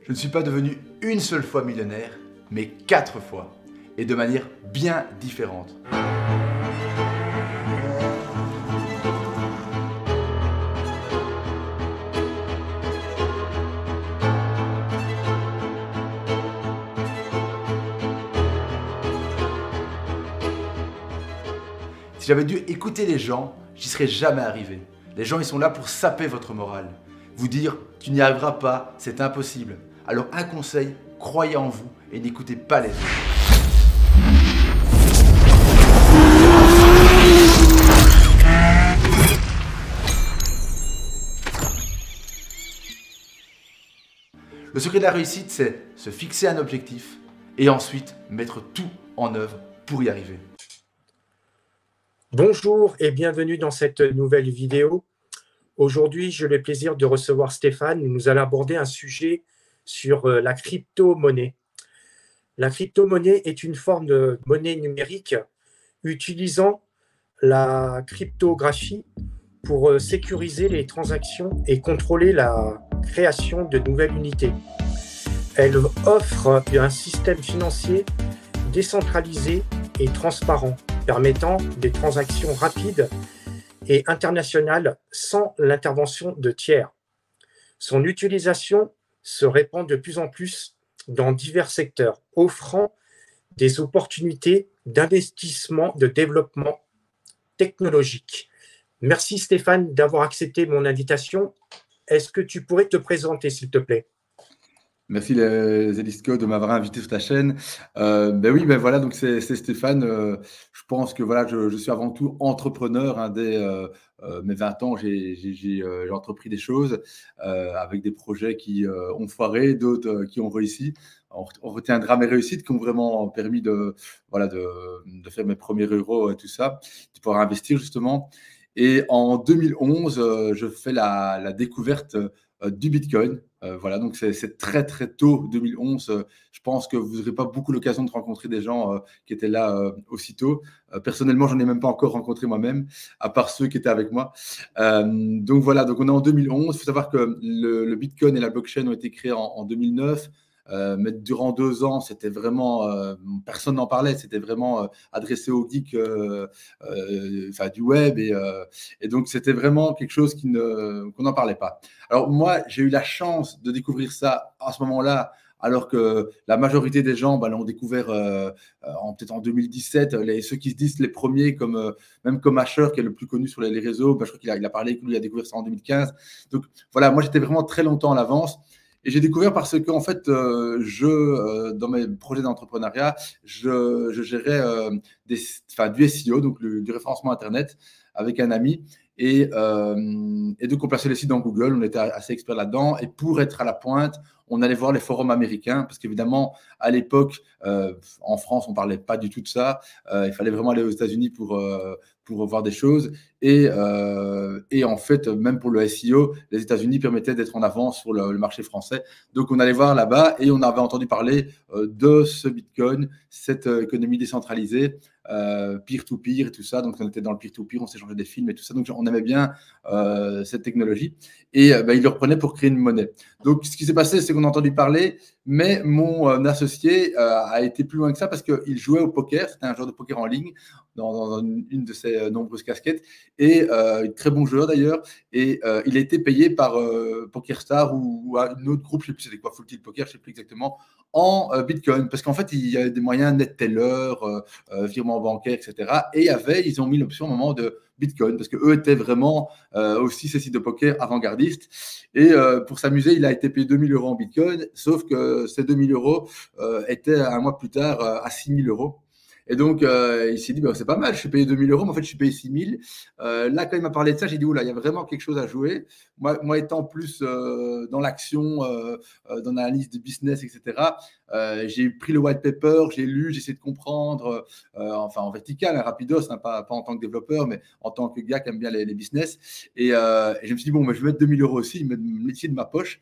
Je ne suis pas devenu une seule fois millionnaire, mais 4 fois, et de manière bien différente. Si j'avais dû écouter les gens, j'y serais jamais arrivé. Les gens, ils sont là pour saper votre morale. Vous dire, tu n'y arriveras pas, c'est impossible. Alors un conseil, croyez en vous et n'écoutez pas les autres. Le secret de la réussite, c'est se fixer un objectif et ensuite mettre tout en œuvre pour y arriver. Bonjour et bienvenue dans cette nouvelle vidéo. Aujourd'hui, j'ai le plaisir de recevoir Stéphane. Nous allons aborder un sujet sur la crypto-monnaie. La crypto-monnaie est une forme de monnaie numérique utilisant la cryptographie pour sécuriser les transactions et contrôler la création de nouvelles unités. Elle offre un système financier décentralisé et transparent, permettant des transactions rapides et internationales sans l'intervention de tiers. Son utilisation se répand de plus en plus dans divers secteurs, offrant des opportunités d'investissement, de développement technologique. Merci Stéphane d'avoir accepté mon invitation. Est-ce que tu pourrais te présenter, s'il te plaît? Merci Zelisko de m'avoir invité sur ta chaîne. Voilà, donc c'est Stéphane. Je pense que voilà, je suis avant tout entrepreneur. Dès mes 20 ans, j'ai entrepris des choses avec des projets qui ont foiré, d'autres qui ont réussi. On retiendra mes réussites qui ont vraiment permis de faire mes premiers euros et tout ça, de pouvoir investir justement. Et en 2011, je fais la découverte du Bitcoin. Voilà, donc c'est très très tôt, 2011. Je pense que vous n'aurez pas beaucoup l'occasion de rencontrer des gens qui étaient là aussitôt. Personnellement, j'en ai même pas encore rencontré moi-même, à part ceux qui étaient avec moi. Donc voilà, donc on est en 2011. Il faut savoir que le Bitcoin et la blockchain ont été créés en 2009. Mais durant 2 ans, c'était vraiment, personne n'en parlait, c'était vraiment adressé aux geeks du web et donc c'était vraiment quelque chose qu'on n'en parlait pas. Alors moi, j'ai eu la chance de découvrir ça à ce moment-là, alors que la majorité des gens l'ont découvert peut-être en 2017. Ceux qui se disent les premiers, même comme Asher, qui est le plus connu sur les réseaux, je crois qu'il a parlé, qu'il a découvert ça en 2015. Donc voilà, moi j'étais vraiment très longtemps à l'avance. Et j'ai découvert parce que, en fait, dans mes projets d'entrepreneuriat, je gérais du SEO, donc du référencement Internet, avec un ami. Et donc, on plaçait les sites dans Google, on était assez experts là-dedans. Et pour être à la pointe, on allait voir les forums américains, parce qu'évidemment, à l'époque, en France, on ne parlait pas du tout de ça. Il fallait vraiment aller aux États-Unis pour voir des choses. Et en fait, même pour le SEO, les États-Unis permettaient d'être en avance sur le marché français. Donc, on allait voir là-bas et on avait entendu parler de ce Bitcoin, cette économie décentralisée, peer-to-peer et tout ça. Donc, on était dans le peer-to-peer, on s'échangeait des films et tout ça. Donc, on aimait bien cette technologie. Et ils le reprenaient pour créer une monnaie. Donc, ce qui s'est passé, c'est qu'on a entendu parler, mais mon associé a été plus loin que ça parce qu'il jouait au poker. C'était un joueur de poker en ligne dans une de ses nombreuses casquettes. Et très bon joueur d'ailleurs. Et il a été payé par PokerStar ou un autre groupe, je ne sais plus c'était quoi, Full Tilt Poker, je ne sais plus exactement, en Bitcoin. Parce qu'en fait, il y avait des moyens NetTeller, virement bancaire, etc. Et ils ont mis l'option au moment de Bitcoin, parce qu'eux étaient vraiment aussi ces sites de poker avant-gardistes. Et pour s'amuser, il a été payé 2 000 € en Bitcoin, sauf que ces 2 000 € étaient un mois plus tard à 6 000 €. Et donc, il s'est dit, c'est pas mal, je suis payé 2 000 €, mais en fait, je suis payé 6 000. Là, quand il m'a parlé de ça, j'ai dit, oula, il y a vraiment quelque chose à jouer. Moi étant plus dans l'action, dans l'analyse de business, etc., j'ai pris le white paper, j'ai lu, j'ai essayé de comprendre, en vertical, rapidos, pas en tant que développeur, mais en tant que gars qui aime bien les business. Et je me suis dit, je vais mettre 2 000 € aussi, me laisser de ma poche.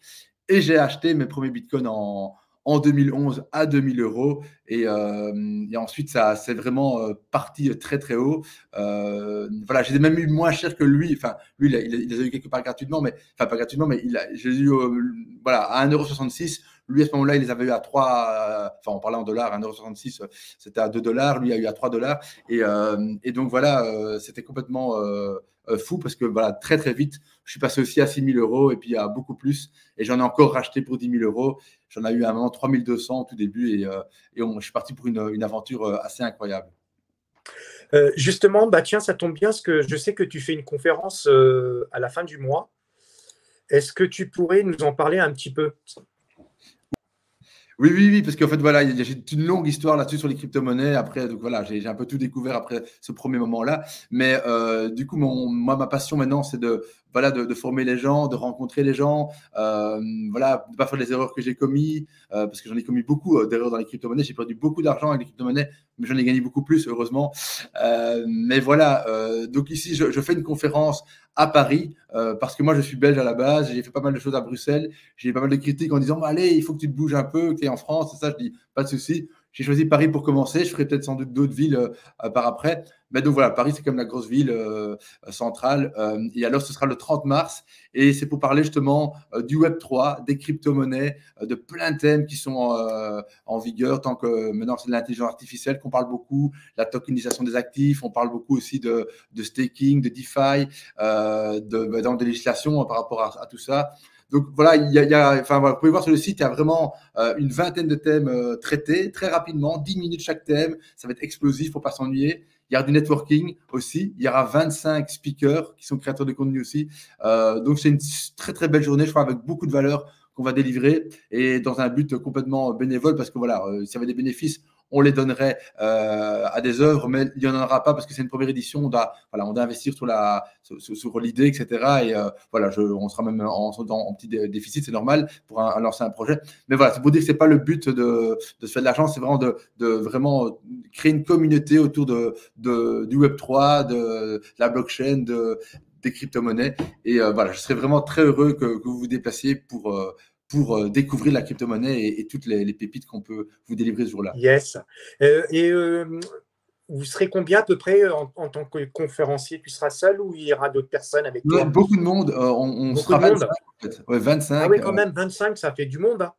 Et j'ai acheté mes premiers bitcoins en 2011 à 2 000 €. Et ensuite, ça c'est vraiment parti très, très haut. Voilà, j'ai même eu moins cher que lui. Enfin, lui, il les a eu quelque part gratuitement, mais pas gratuitement, mais j'ai eu à 1,66 €. Lui, à ce moment-là, il les avait eu à 3, enfin, on parlait en dollars, 1,66 €, c'était à 2 $. Lui a eu à 3 $. Et donc, voilà, c'était complètement fou parce que, voilà, très, très vite, je suis passé aussi à 6 000 € et puis à beaucoup plus. Et j'en ai encore racheté pour 10 000 €. J'en ai eu à un moment 3 200 au tout début. Et je suis parti pour une aventure assez incroyable. Justement, bah tiens, ça tombe bien parce que je sais que tu fais une conférence à la fin du mois. Est-ce que tu pourrais nous en parler un petit peu? Oui, oui, oui, parce qu'en fait, voilà, j'ai une longue histoire là-dessus sur les crypto-monnaies. Après, donc voilà, j'ai un peu tout découvert après ce premier moment-là. Mais du coup, moi, ma passion maintenant, c'est voilà, de former les gens, de rencontrer les gens, voilà, de ne pas faire les erreurs que j'ai commises, parce que j'en ai commis beaucoup d'erreurs dans les crypto-monnaies. J'ai perdu beaucoup d'argent avec les crypto-monnaies, mais j'en ai gagné beaucoup plus, heureusement. Mais voilà, donc ici, je fais une conférence à Paris, parce que moi, je suis belge à la base. J'ai fait pas mal de choses à Bruxelles. J'ai eu pas mal de critiques en disant, allez, il faut que tu te bouges un peu, que tu es en France. Et ça, je dis, pas de souci. J'ai choisi Paris pour commencer. Je ferai peut-être sans doute d'autres villes par après. Mais donc voilà, Paris, c'est comme la grosse ville centrale. Et alors, ce sera le 30 mars. Et c'est pour parler justement du Web3, des crypto-monnaies, de plein de thèmes qui sont en vigueur. Tant que maintenant, c'est de l'intelligence artificielle qu'on parle beaucoup, la tokenisation des actifs. On parle beaucoup aussi de staking, de DeFi, dans des législations par rapport à tout ça. Donc voilà, enfin, voilà, vous pouvez voir sur le site, il y a vraiment une vingtaine de thèmes traités très rapidement, 10 minutes chaque thème. Ça va être explosif, il ne faut pas s'ennuyer. Il y aura du networking aussi. Il y aura 25 speakers qui sont créateurs de contenu aussi. Donc c'est une très très belle journée, je crois, avec beaucoup de valeur qu'on va délivrer et dans un but complètement bénévole parce que voilà, s'il y avait des bénéfices, on les donnerait à des œuvres, mais il n'y en aura pas parce que c'est une première édition. On doit investir sur l'idée, etc. Et voilà, on sera même en petit déficit, c'est normal pour lancer un projet. Mais voilà, c'est pour dire que c'est pas le but de se faire de l'argent, c'est vraiment de vraiment créer une communauté autour du Web3, de la blockchain, des crypto-monnaies. Et voilà, je serais vraiment très heureux que vous vous déplaciez pour découvrir la crypto-monnaie et toutes les pépites qu'on peut vous délivrer ce jour-là. Yes. Vous serez combien à peu près en tant que conférencier? Tu seras seul ou il y aura d'autres personnes avec toi? Beaucoup de monde. On Beaucoup sera de monde. 25 en fait. Ouais, 25. Ah oui, quand même, 25, ça fait du monde. Hein.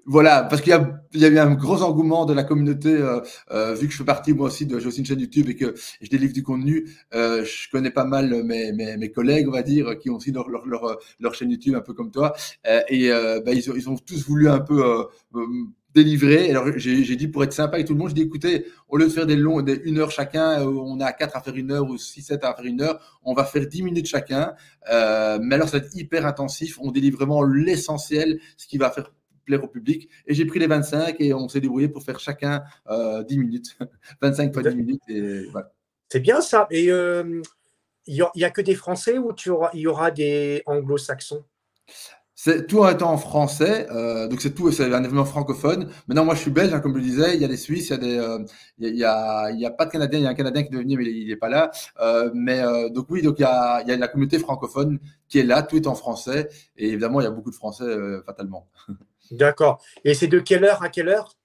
Voilà, parce qu'il y a eu un gros engouement de la communauté, vu que je fais partie moi aussi j'ai aussi une chaîne YouTube et que je délivre du contenu. Je connais pas mal mes collègues, on va dire, qui ont aussi leur chaîne YouTube un peu comme toi. Ils ont tous voulu un peu délivrer. Alors j'ai dit pour être sympa avec tout le monde, j'ai dit écoutez, au lieu de faire des 1 heure chacun, on a 4 à faire 1 heure ou 6-7 à faire 1 heure, on va faire 10 minutes chacun. Mais alors ça va être hyper intensif. On délivre vraiment l'essentiel, ce qui va faire plaire au public. Et j'ai pris les 25 et on s'est débrouillé pour faire chacun 10 minutes. 25 fois 10 minutes. Et voilà. C'est bien ça. Et il n'y a que des Français ou il y aura des Anglo-Saxons? C'est tout en étant en français, donc c'est un événement francophone. Maintenant, moi, je suis belge, hein, comme je le disais. Il y a des Suisses, il y a pas de Canadiens. Il y a un Canadien qui devait venir, mais il n'est pas là. Donc oui, donc il y a la communauté francophone qui est là. Tout est en français, et évidemment, il y a beaucoup de Français fatalement. D'accord. Et c'est de quelle heure à quelle heure?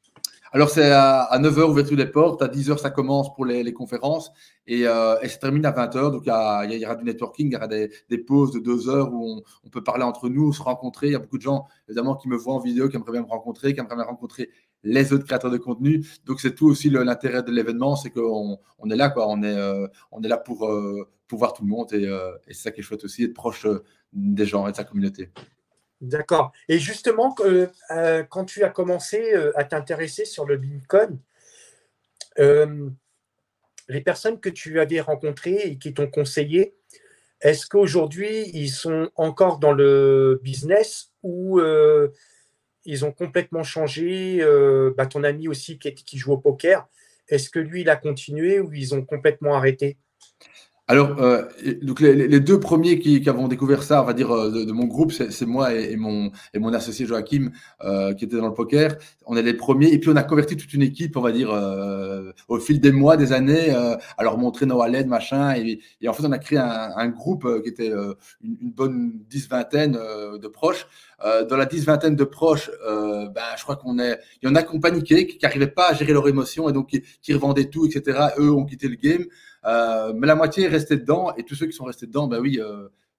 Alors, c'est à 9 h, ouverture des portes. À 10 h, ça commence pour les conférences. Et ça termine à 20 h. Donc, il y aura du networking. Il y aura des pauses de 2 heures où on peut parler entre nous, se rencontrer. Il y a beaucoup de gens, évidemment, qui me voient en vidéo, qui aimeraient bien me rencontrer, qui aimeraient bien rencontrer les autres créateurs de contenu. Donc, c'est tout aussi l'intérêt de l'événement. C'est qu'on est là, quoi. On est là pour voir tout le monde. Et c'est ça qui est chouette aussi, être proche des gens et de sa communauté. D'accord. Et justement, quand tu as commencé à t'intéresser sur le Bitcoin, les personnes que tu avais rencontrées et qui t'ont conseillé, est-ce qu'aujourd'hui, ils sont encore dans le business ou ils ont complètement changé? Ton ami aussi qui joue au poker, est-ce que lui, il a continué ou ils ont complètement arrêté? Alors, donc les deux premiers qui avons découvert ça, on va dire, de mon groupe, c'est moi et mon associé Joachim, qui était dans le poker. On est les premiers. Et puis, on a converti toute une équipe, on va dire, au fil des mois, des années, à leur montrer nos wallets, machin. Et en fait, on a créé un groupe qui était une bonne 10-vingtaine de proches. Dans la 10-vingtaine de proches, je crois il y en a qui ont paniqué, qui n'arrivaient pas à gérer leurs émotions et donc qui revendaient tout, etc. Eux ont quitté le game. Mais la moitié est restée dedans, et tous ceux qui sont restés dedans,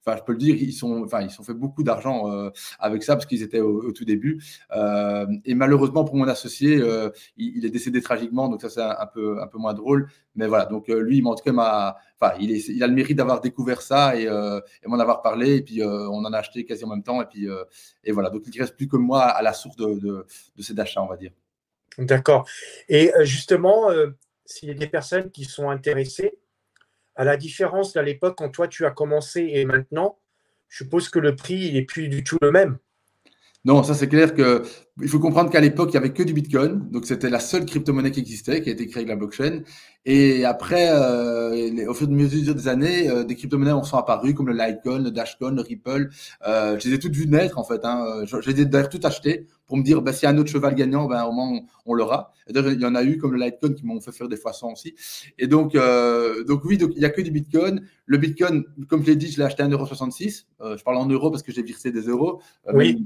enfin, je peux le dire, ils sont fait beaucoup d'argent avec ça parce qu'ils étaient au tout début. Et malheureusement pour mon associé, il est décédé tragiquement, donc ça c'est un peu moins drôle. Mais voilà, donc lui, en tout cas, il a le mérite d'avoir découvert ça et m'en avoir parlé. Et puis on en a acheté quasi en même temps. Et voilà, donc il ne reste plus que moi à la source de ces achats, on va dire. D'accord. Et justement, s'il y a des personnes qui sont intéressées, à la différence d'à l'époque quand toi tu as commencé et maintenant, je suppose que le prix il n'est plus du tout le même. Non, ça c'est clair que il faut comprendre qu'à l'époque, il y avait que du Bitcoin. Donc, c'était la seule crypto-monnaie qui existait, qui a été créée avec la blockchain. Et après, au fur et à mesure des années, des crypto-monnaies sont apparues comme le Litecoin, le Dashcoin, le Ripple. Je les ai toutes vues naître, en fait. Hein. Je les ai d'ailleurs toutes achetées pour me dire, bah, s'il y a un autre cheval gagnant, ben, au moins, on l'aura. Et d'ailleurs, il y en a eu comme le Litecoin qui m'ont fait faire des fois 100 aussi. Et donc oui, donc, il n'y a que du Bitcoin. Le Bitcoin, comme je l'ai dit, je l'ai acheté à 1,66 €. Je parle en euros parce que j'ai versé des euros. Oui. Même,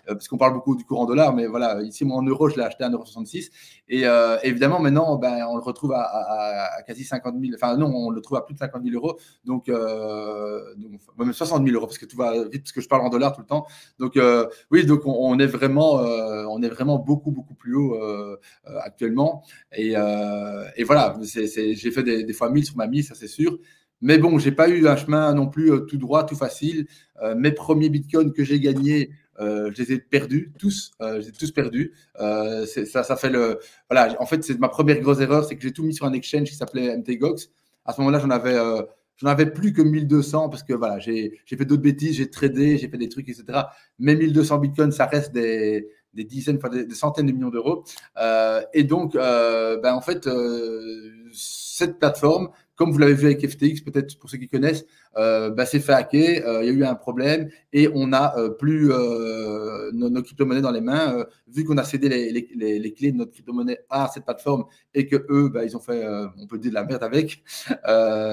parce qu'on parle beaucoup du cours en dollars, mais voilà, ici, moi, en euros, je l'ai acheté à 1,66 €. Et évidemment, maintenant, ben, on le retrouve à quasi 50 000, enfin non, on le trouve à plus de 50 000 €. Donc même 60 000 € parce que tout va vite, parce que je parle en dollars tout le temps. Donc oui, donc on est vraiment beaucoup, beaucoup plus haut actuellement. Et voilà, j'ai fait des fois 1000 sur ma mise, ça c'est sûr. Mais bon, j'ai pas eu un chemin non plus tout droit, tout facile. Mes premiers bitcoins que j'ai gagnés, je les ai perdus tous. Je les ai tous perdus. Ça fait le. Voilà, en fait, c'est ma première grosse erreur, c'est que j'ai tout mis sur un exchange qui s'appelait MTGOX. À ce moment-là, j'en avais plus que 1200 parce que voilà, j'ai fait d'autres bêtises, j'ai tradé, j'ai fait des trucs, etc. Mais 1200 bitcoins, ça reste des dizaines, enfin des centaines de millions d'euros. Et donc, ben, en fait, cette plateforme, comme vous l'avez vu avec FTX, peut-être pour ceux qui connaissent, bah, s'est fait hacker, il y a eu un problème et on n'a plus nos crypto-monnaies dans les mains. Vu qu'on a cédé les clés de notre crypto-monnaie à cette plateforme et que eux, bah, ils ont fait, on peut dire de la merde avec,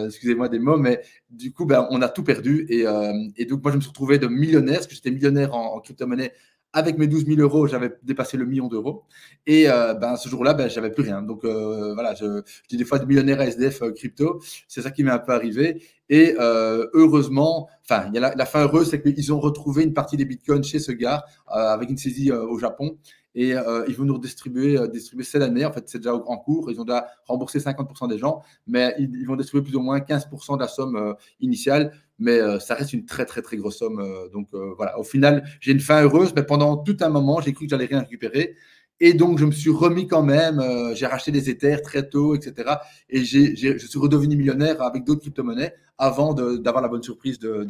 excusez-moi des mots, mais du coup, bah, on a tout perdu. Et donc, moi, je me suis retrouvé de millionnaire, parce que j'étais millionnaire en crypto-monnaie. Avec mes 12 000 €, j'avais dépassé le million d'euros. Et ben, ce jour-là, ben, j'avais plus rien. Donc voilà, je dis des fois de millionnaire à SDF crypto. C'est ça qui m'est un peu arrivé. Et heureusement, enfin, il y a la fin heureuse, c'est qu'ils ont retrouvé une partie des bitcoins chez ce gars avec une saisie au Japon. Et ils vont nous redistribuer cette année. En fait, c'est déjà en cours. Ils ont déjà remboursé 50% des gens, mais ils vont distribuer plus ou moins 15% de la somme initiale. Mais ça reste une très, très, très grosse somme. Donc voilà, au final, j'ai une fin heureuse, mais pendant tout un moment, j'ai cru que j'allais rien récupérer. Et donc, je me suis remis quand même. J'ai racheté des Ethers très tôt, etc. Et je suis redevenu millionnaire avec d'autres crypto-monnaies avant d'avoir la bonne surprise de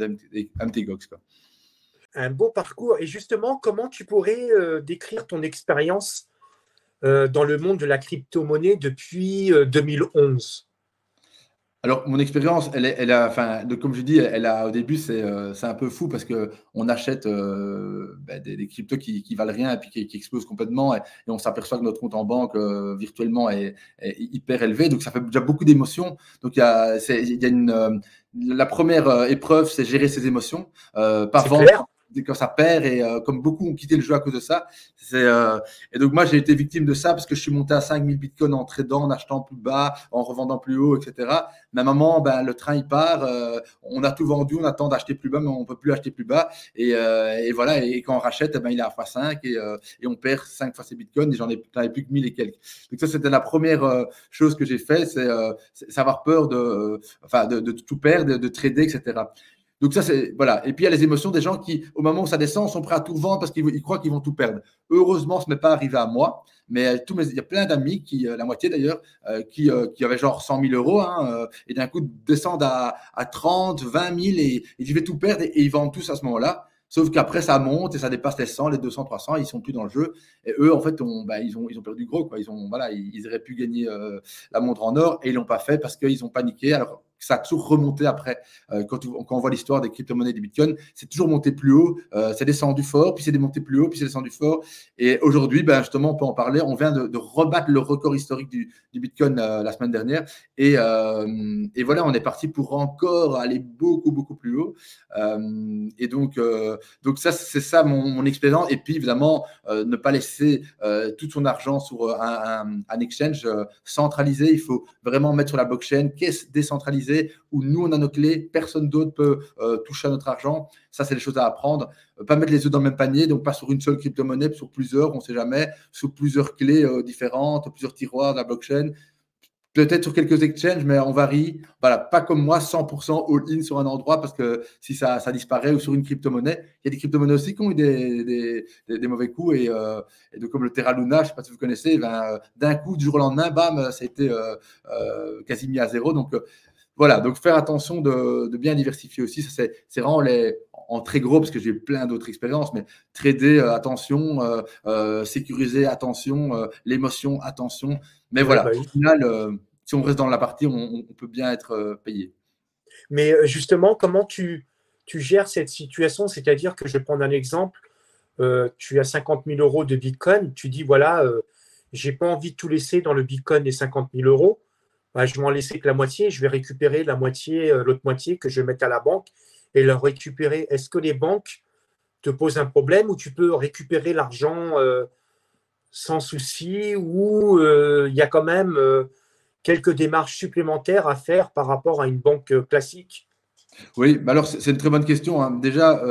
MTGOX, quoi. Un beau parcours. Et justement, comment tu pourrais décrire ton expérience dans le monde de la crypto-monnaie depuis 2011? Alors, mon expérience, comme je dis, au début, c'est un peu fou parce qu'on achète des cryptos qui valent rien et puis qui explosent complètement et on s'aperçoit que notre compte en banque virtuellement est hyper élevé. Donc, ça fait déjà beaucoup d'émotions. Donc, la première épreuve, c'est gérer ses émotions, pas C'est vendre clair? quand ça perd et comme beaucoup ont quitté le jeu à cause de ça. Et donc, moi, j'ai été victime de ça parce que je suis monté à 5000 bitcoins en tradant, en achetant plus bas, en revendant plus haut, etc. Mais à un moment, ben, le train il part, on a tout vendu, on attend d'acheter plus bas, mais on peut plus acheter plus bas. Et voilà, et quand on rachète, eh ben, il est à x5 et on perd 5 fois ses bitcoins et j'en ai plus que 1000 et quelques. Donc ça, c'était la première chose que j'ai fait, c'est avoir peur de tout perdre, de trader, etc. Donc ça, c'est voilà. Et puis il y a les émotions des gens qui, au moment où ça descend, sont prêts à tout vendre parce qu'ils croient qu'ils vont tout perdre. Heureusement, ce n'est pas arrivé à moi, mais il y a plein d'amis la moitié d'ailleurs, qui avaient genre 100 000 euros, hein, et d'un coup descendent à 30, 20 000 et ils vais tout perdre et ils vendent tous à ce moment-là. Sauf qu'après, ça monte et ça dépasse les 100, les 200, 300, ils sont plus dans le jeu. Et eux, en fait, ils ont perdu gros, quoi. Ils auraient pu gagner la montre en or et ils l'ont pas fait parce qu'ils ont paniqué. Alors, ça a toujours remonté après. Quand on voit l'histoire des crypto-monnaies, des bitcoins, c'est toujours monté plus haut, c'est descendu fort, puis c'est démonté plus haut, puis c'est descendu fort. Et aujourd'hui, ben, justement, on peut en parler. On vient de rebattre le record historique du bitcoin la semaine dernière. Et voilà, on est parti pour encore aller beaucoup, beaucoup plus haut. Et donc ça, c'est ça mon expérience. Et puis, évidemment, ne pas laisser tout son argent sur un exchange centralisé. Il faut vraiment mettre sur la blockchain, caisse décentralisée centralisé où nous, on a nos clés, personne d'autre peut toucher à notre argent. Ça, c'est des choses à apprendre. Pas mettre les œufs dans le même panier, donc pas sur une seule crypto-monnaie, sur plusieurs, on ne sait jamais, sur plusieurs clés différentes, plusieurs tiroirs de la blockchain. Peut-être sur quelques exchanges, mais on varie. Voilà, pas comme moi, 100% all-in sur un endroit parce que si ça disparaît ou sur une crypto-monnaie. Il y a des crypto-monnaies aussi qui ont eu des mauvais coups et donc comme le Terra Luna, je ne sais pas si vous connaissez, ben, d'un coup, du jour au lendemain, bam, ça a été quasi mis à zéro. Donc voilà, donc faire attention de bien diversifier aussi. Ça, c'est vraiment en très gros, parce que j'ai eu plein d'autres expériences, mais trader, attention, sécuriser, attention, l'émotion, attention. Mais Ouais, voilà, bah au oui. final, si on reste dans la partie, on peut bien être payé. Mais justement, comment tu gères cette situation? C'est-à-dire que je vais prendre un exemple, tu as 50 000 euros de Bitcoin, tu dis, voilà, j'ai pas envie de tout laisser dans le Bitcoin des 50 000 euros, bah, je vais en laisser que la moitié, je vais récupérer la moitié, l'autre moitié que je vais mettre à la banque et leur récupérer. Est-ce que les banques te posent un problème ou tu peux récupérer l'argent sans souci ou il y a quand même quelques démarches supplémentaires à faire par rapport à une banque classique? Oui, bah alors c'est une très bonne question, hein. Déjà,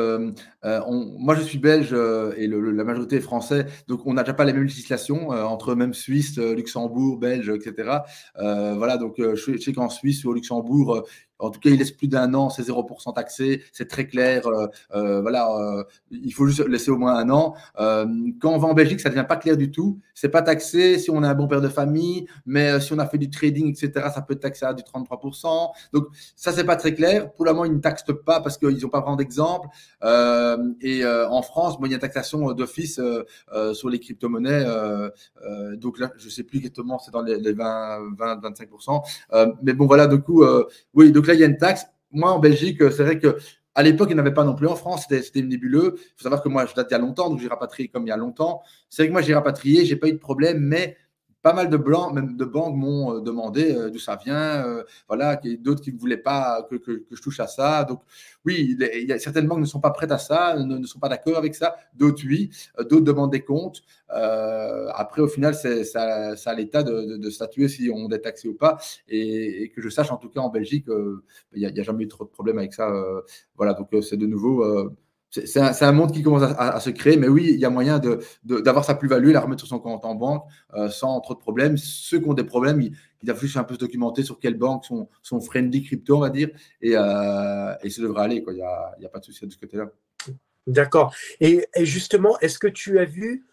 moi je suis belge et la majorité est français, donc on n'a déjà pas les mêmes législations entre même Suisse, Luxembourg, Belge, etc. Voilà, donc je sais qu'en Suisse ou au Luxembourg, en tout cas, ils laissent plus d'un an, c'est 0% taxé, c'est très clair. Voilà, il faut juste laisser au moins un an. Quand on va en Belgique, ça devient pas clair du tout. C'est pas taxé si on a un bon père de famille, mais si on a fait du trading, etc., ça peut être taxé à du 33%. Donc ça, c'est pas très clair. Pour le moment, ils ne taxent pas parce qu'ils n'ont pas vraiment d'exemple. En France, bon, il y a une taxation d'office sur les crypto-monnaies. Donc là, je sais plus exactement, c'est dans les 20-25%. Mais bon, voilà, du coup, oui, donc là, il y a une taxe. Moi, en Belgique, c'est vrai que à l'époque, il n'y en avait pas non plus en France, c'était nébuleux. Il faut savoir que moi, je date il y a longtemps, donc j'ai rapatrié comme il y a longtemps. C'est vrai que moi, j'ai rapatrié, j'ai pas eu de problème, mais pas mal de blancs, même de banques m'ont demandé d'où ça vient, voilà, d'autres qui ne voulaient pas que je touche à ça. Donc oui, il y a certaines banques ne sont pas prêtes à ça, ne sont pas d'accord avec ça. D'autres oui, d'autres demandent des comptes. Après, au final, c'est à l'État de statuer si on est taxé ou pas. Et que je sache, en tout cas en Belgique, il n'y a jamais eu trop de problèmes avec ça. Voilà, donc c'est de nouveau. C'est un monde qui commence à se créer, mais oui, il y a moyen d'avoir sa plus-value, la remettre sur son compte en banque sans trop de problèmes. Ceux qui ont des problèmes, ils doivent juste un peu se documenter sur quelles banques sont friendly crypto, on va dire, et ça devrait aller, quoi. Il y a pas de souci de ce côté-là. D'accord. Et justement, est-ce que tu as vu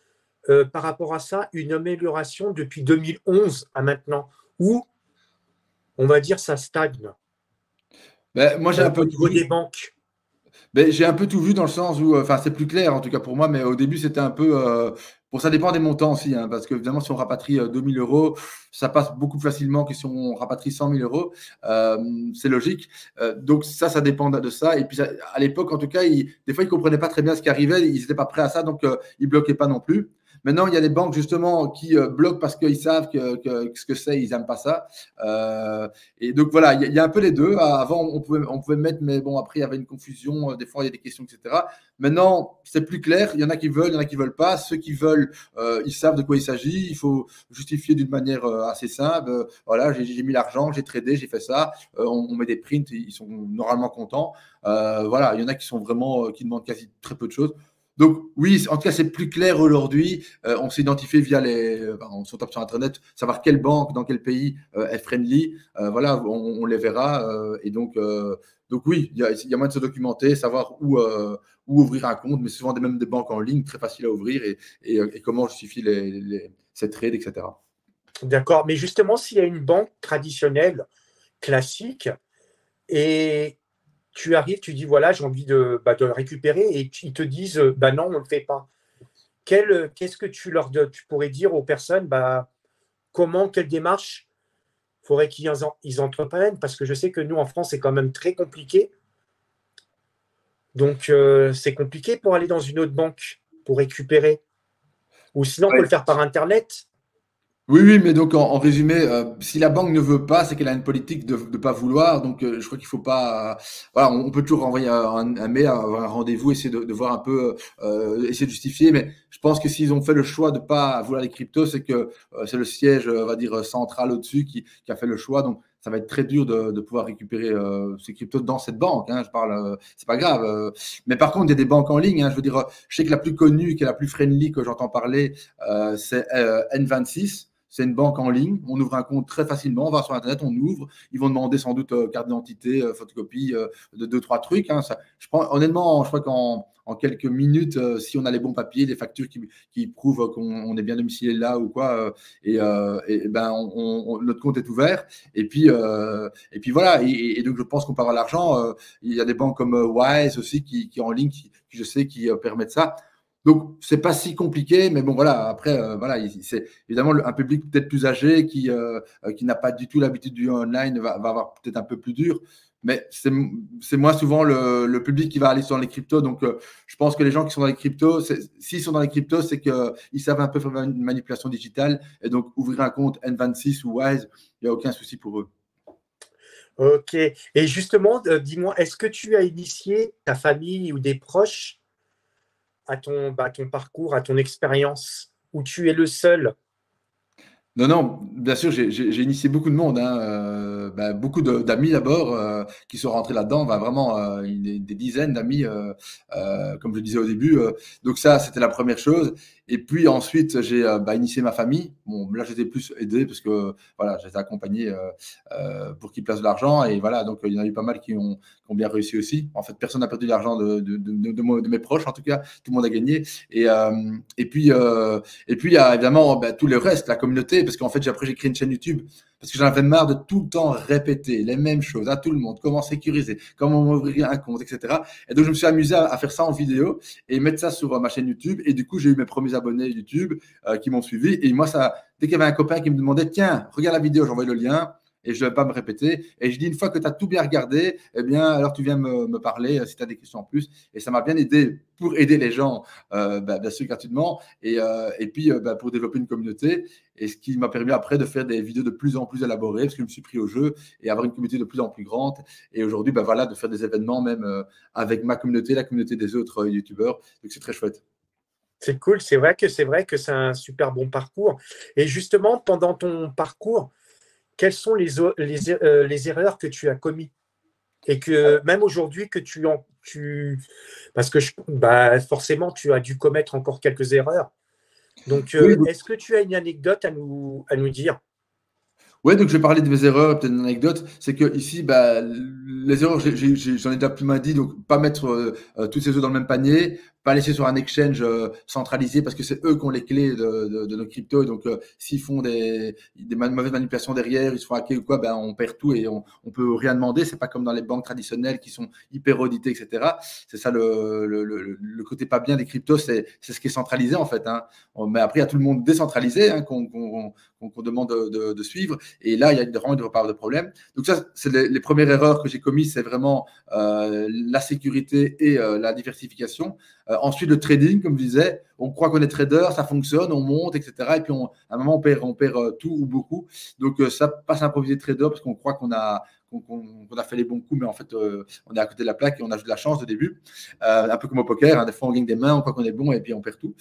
par rapport à ça une amélioration depuis 2011 à maintenant, ou on va dire ça stagne Ben, moi, j'ai un peu au tout niveau des vu. banques? Ben, j'ai un peu tout vu dans le sens où, enfin, c'est plus clair en tout cas pour moi, mais au début, c'était un peu. Bon, ça dépend des montants aussi, hein, parce que évidemment, si on rapatrie 2 000 euros, ça passe beaucoup plus facilement que si on rapatrie 100 000 euros. C'est logique. Donc, ça dépend de ça. Et puis, à l'époque, en tout cas, des fois, ils ne comprenaient pas très bien ce qui arrivait. Ils n'étaient pas prêts à ça, donc ils ne bloquaient pas non plus. Maintenant, il y a des banques justement qui bloquent parce qu'ils savent que ce que c'est, ils n'aiment pas ça. Et donc voilà, il y a un peu les deux. Avant, on pouvait mettre, mais bon, après, il y avait une confusion. Des fois, il y a des questions, etc. Maintenant, c'est plus clair. Il y en a qui veulent, il y en a qui veulent pas. Ceux qui veulent, ils savent de quoi il s'agit. Il faut justifier d'une manière assez simple. Voilà, j'ai mis l'argent, j'ai tradé, j'ai fait ça. On met des prints, ils sont normalement contents. Voilà, il y en a qui sont vraiment, qui demandent quasi très peu de choses. Donc oui, en tout cas, c'est plus clair aujourd'hui. On s'est identifié via on tape sur Internet, savoir quelle banque, dans quel pays est friendly. Voilà, on les verra. Et donc oui, il y a moyen de se documenter, savoir où ouvrir un compte, mais souvent même des banques en ligne, très faciles à ouvrir et comment justifier ces trades, etc. D'accord. Mais justement, s'il y a une banque traditionnelle, classique, et tu arrives, tu dis voilà, j'ai envie de le récupérer, et ils te disent bah non, on ne le fait pas. Qu'est-ce que tu pourrais dire aux personnes, quelle démarche faudrait qu'ils entreprennent? Parce que je sais que nous, en France, c'est quand même très compliqué. Donc, c'est compliqué pour aller dans une autre banque pour récupérer. Ou sinon, on peut Ouais. le faire par Internet. Oui, oui, mais donc en résumé, si la banque ne veut pas, c'est qu'elle a une politique de ne pas vouloir. Donc, je crois qu'il faut pas. Voilà, on peut toujours envoyer un mail, avoir un rendez-vous, essayer de voir un peu, essayer de justifier. Mais je pense que s'ils ont fait le choix de pas vouloir les cryptos, c'est que c'est le siège, on va dire, central au-dessus qui a fait le choix. Donc, ça va être très dur de pouvoir récupérer ces cryptos dans cette banque. Hein, je parle, c'est pas grave. Mais par contre, il y a des banques en ligne. Hein, je veux dire, je sais que la plus connue, qui est la plus friendly que j'entends parler, c'est N26. C'est une banque en ligne. On ouvre un compte très facilement. On va sur Internet, on ouvre. Ils vont demander sans doute carte d'identité, photocopie de 2-3 trucs. Hein. Ça, honnêtement, je crois qu'en quelques minutes, si on a les bons papiers, les factures qui prouvent qu'on est bien domicilié là ou quoi, ben notre compte est ouvert. Et puis voilà. Et donc, je pense qu'on peut avoir l'argent. Il y a des banques comme Wise aussi qui en ligne, qui je sais, qui permettent ça. Donc, c'est pas si compliqué, mais bon, voilà. Après, voilà, c'est évidemment un public peut-être plus âgé qui n'a pas du tout l'habitude du online va avoir peut-être un peu plus dur. Mais c'est moins souvent le public qui va aller sur les cryptos. Donc, je pense que les gens qui sont dans les cryptos, s'ils sont dans les cryptos, c'est qu'ils savent un peu faire une manipulation digitale. Et donc, ouvrir un compte N26 ou Wise, il n'y a aucun souci pour eux. Ok. Et justement, dis-moi, est-ce que tu as initié ta famille ou des proches à ton parcours, à ton expérience, où tu es le seul? Non, bien sûr, j'ai initié beaucoup de monde, hein, beaucoup d'amis d'abord qui sont rentrés là-dedans, vraiment des dizaines d'amis, comme je disais au début. Donc ça, c'était la première chose. Et puis ensuite, j'ai initié ma famille. Bon, là, j'étais plus aidé parce que voilà, j'étais accompagné pour qu'ils placent de l'argent. Et voilà, donc il y en a eu pas mal qui ont bien réussi aussi. En fait, personne n'a perdu de l'argent de mes proches, en tout cas, tout le monde a gagné. Et puis, il y a évidemment tout le reste, la communauté, parce qu'en fait, après, j'ai créé une chaîne YouTube parce que j'en avais marre de tout le temps répéter les mêmes choses à tout le monde, comment sécuriser, comment ouvrir un compte, etc. Et donc, je me suis amusé à faire ça en vidéo et mettre ça sur ma chaîne YouTube. Et du coup, j'ai eu mes premiers abonnés YouTube qui m'ont suivi. Et moi, dès qu'il y avait un copain qui me demandait, tiens, regarde la vidéo, j'envoie le lien. Et je ne vais pas me répéter. Et je dis, une fois que tu as tout bien regardé, eh bien, alors tu viens me parler si tu as des questions en plus. Et ça m'a bien aidé pour aider les gens, bien sûr, gratuitement. Et puis, pour développer une communauté. Et ce qui m'a permis après de faire des vidéos de plus en plus élaborées, parce que je me suis pris au jeu et avoir une communauté de plus en plus grande. Et aujourd'hui, voilà, de faire des événements même avec ma communauté, la communauté des autres YouTubeurs. Donc, c'est très chouette. C'est cool, c'est vrai que c'est un super bon parcours. Et justement, pendant ton parcours, quelles sont les erreurs que tu as commises et que même aujourd'hui que parce que forcément tu as dû commettre encore quelques erreurs. Donc Oui, est-ce que tu as une anecdote à nous dire? ouais, donc je vais parler de mes erreurs, peut-être une anecdote. C'est que ici, les erreurs, j'en ai déjà plus mal dit. Donc, pas mettre tous ses œufs dans le même panier, pas laisser sur un exchange centralisé parce que c'est eux qui ont les clés de nos cryptos. Donc, s'ils font des mauvaises manipulations derrière, ils se font hacker ou quoi, on perd tout et on peut rien demander. C'est pas comme dans les banques traditionnelles qui sont hyper auditées, etc. C'est ça le côté pas bien des cryptos, c'est ce qui est centralisé en fait. Hein. Mais après, il y a tout le monde décentralisé hein, qu'on demande de suivre. Et là, il y a vraiment une part de problème. Donc ça, c'est les premières erreurs que j'ai commises, c'est vraiment la sécurité et la diversification. Ensuite, le trading, comme je disais, on croit qu'on est trader, ça fonctionne, on monte, etc. Et puis, à un moment, on perd tout ou beaucoup. Donc, ça passe à improviser trader parce qu'on croit qu'on a fait les bons coups, mais en fait, on est à côté de la plaque et on a de la chance au début. Un peu comme au poker, hein, des fois, on gagne des mains, on croit qu'on est bon et puis on perd tout.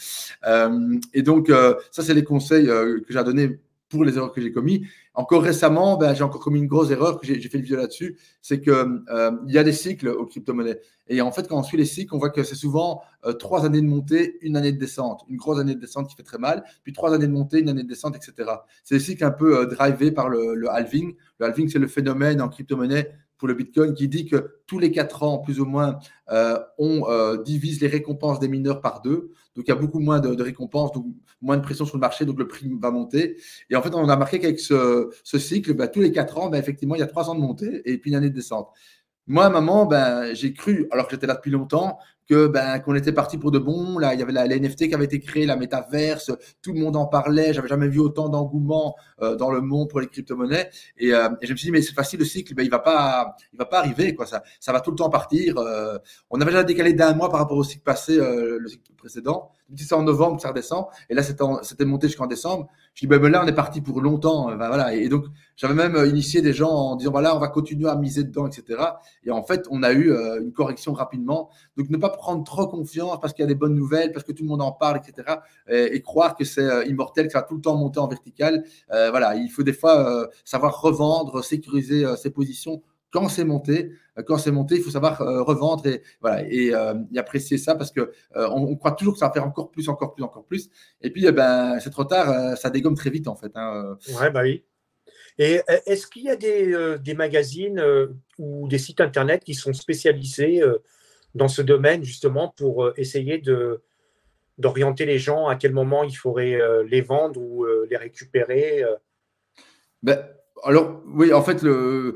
Et donc, ça, c'est les conseils que j'ai à donner pour les erreurs que j'ai commises. Encore récemment, j'ai encore commis une grosse erreur, que j'ai fait une vidéo là-dessus, c'est qu'il y a des cycles aux crypto-monnaies. Et en fait, quand on suit les cycles, on voit que c'est souvent 3 années de montée, une année de descente. Une grosse année de descente qui fait très mal, puis 3 années de montée, une année de descente, etc. C'est des cycles un peu drivés par le halving. Le halving, c'est le phénomène en crypto-monnaie pour le Bitcoin qui dit que tous les 4 ans, plus ou moins, on divise les récompenses des mineurs par 2. Donc, il y a beaucoup moins de récompenses, donc moins de pression sur le marché, donc le prix va monter. Et en fait, on a remarqué qu'avec ce cycle, tous les 4 ans, effectivement, il y a 3 ans de montée et puis une année de descente. Moi, à un moment, j'ai cru, alors que j'étais là depuis longtemps, qu'on était parti pour de bon. Là, il y avait la NFT qui avait été créée, la métaverse, tout le monde en parlait. J'avais jamais vu autant d'engouement dans le monde pour les crypto-monnaies. Et je me suis dit, mais c'est facile, le cycle, il va pas arriver, quoi. Ça va tout le temps partir. On avait déjà décalé d'un mois par rapport au cycle passé, le cycle précédent. C'est en novembre que ça redescend. Et là, c'était monté jusqu'en décembre. Je dis, là, on est parti pour longtemps. Voilà. Et donc, j'avais même initié des gens en disant, voilà, on va continuer à miser dedans, etc. Et en fait, on a eu une correction rapidement. Donc, ne pas prendre trop confiance parce qu'il y a des bonnes nouvelles, parce que tout le monde en parle, etc. Et croire que c'est immortel, que ça va tout le temps monter en vertical. Voilà, il faut des fois savoir revendre, sécuriser ses positions quand c'est monté. Quand c'est monté, il faut savoir revendre et, voilà, et apprécier ça parce que on croit toujours que ça va faire encore plus, encore plus, encore plus. Et puis, ben, c'est trop tard, ça dégomme très vite en fait, hein. Ouais, bah oui. Et est-ce qu'il y a des magazines ou des sites internet qui sont spécialisés dans ce domaine justement pour essayer d'orienter les gens à quel moment il faudrait les vendre ou les récupérer Ben, alors, oui, en fait, je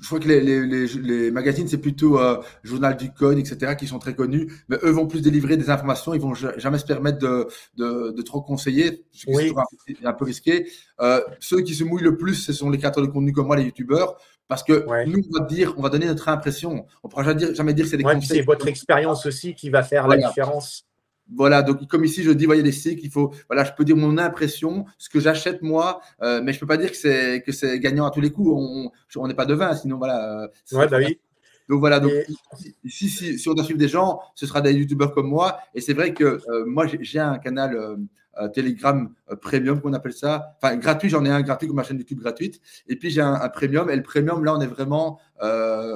crois que les magazines, c'est plutôt Journal du Code, etc., qui sont très connus, mais eux vont plus délivrer des informations, ils vont jamais se permettre de trop conseiller, parce que c'est Oui, toujours un peu risqué. Ceux qui se mouillent le plus, ce sont les créateurs de contenu comme moi, les youtubeurs, parce que ouais. nous, on va donner notre impression. On ne pourra jamais dire que c'est des Ouais, puis conseils. c'est votre expérience aussi qui va faire la Voilà. différence. Voilà, donc comme ici, je dis, voyez les cycles, il faut, voilà, je peux dire mon impression, ce que j'achète moi, mais je peux pas dire que c'est gagnant à tous les coups. On n'est pas devin, sinon voilà, ce serait Ouais, bah trop facile. oui. Donc voilà, donc Et ici, si on doit suivre des gens, ce sera des youtubeurs comme moi. Et c'est vrai que moi, j'ai un canal Telegram premium, qu'on appelle ça. Enfin, gratuit, j'en ai un gratuit comme ma chaîne YouTube gratuite. Et puis j'ai un premium. Et le premium, là, on est vraiment,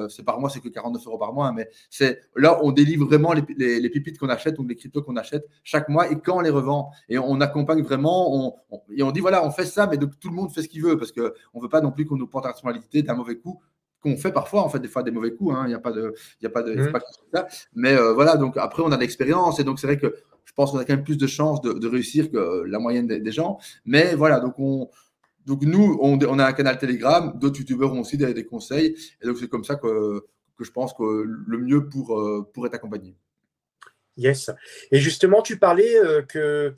c'est par mois, c'est que 49 euros par mois, hein, mais c'est là, on délivre vraiment les pépites qu'on achète, donc les cryptos qu'on achète chaque mois et quand on les revend. Et on accompagne vraiment, et on dit voilà, on fait ça, mais donc tout le monde fait ce qu'il veut parce qu'on ne veut pas non plus qu'on nous porte la responsabilité d'un mauvais coup qu'on fait parfois, en fait, des fois des mauvais coups, hein. Il n'y a pas de, il y a pas de, il faut pas que ça. Mais voilà, donc après, on a de l'expérience et donc c'est vrai que je pense qu'on a quand même plus de chances de réussir que la moyenne des gens. Mais voilà, donc nous, on a un canal Telegram, d'autres youtubeurs ont aussi des conseils. Et donc c'est comme ça que je pense que le mieux pour être accompagné. yes. Et justement, tu parlais que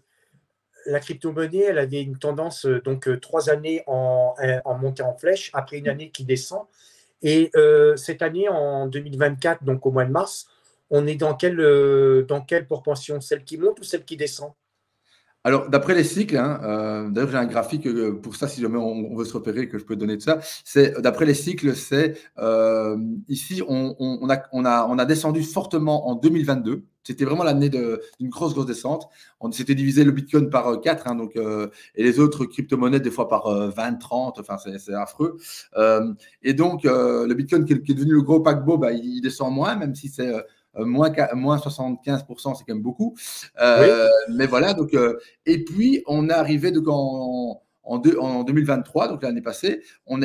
la crypto-monnaie, elle avait une tendance, donc 3 années en montée en flèche, après une année qui descend. Et cette année, en 2024, donc au mois de mars, on est dans quelle proportion? Celle qui monte ou celle qui descend? Alors, d'après les cycles, hein, d'ailleurs, j'ai un graphique pour ça, si jamais on veut se repérer, que je peux donner de ça. C'est d'après les cycles, c'est ici, on a descendu fortement en 2022. C'était vraiment l'année d'une grosse descente. On s'était divisé le Bitcoin par 4, hein, donc, et les autres crypto-monnaies, des fois par 20, 30, enfin, c'est affreux. Et donc, le Bitcoin, qui est devenu le gros paquebot, bah, il descend moins, même si c'est moins 75%, c'est quand même beaucoup. Oui, Mais voilà, donc, et puis on est arrivé donc en 2023, donc l'année passée, il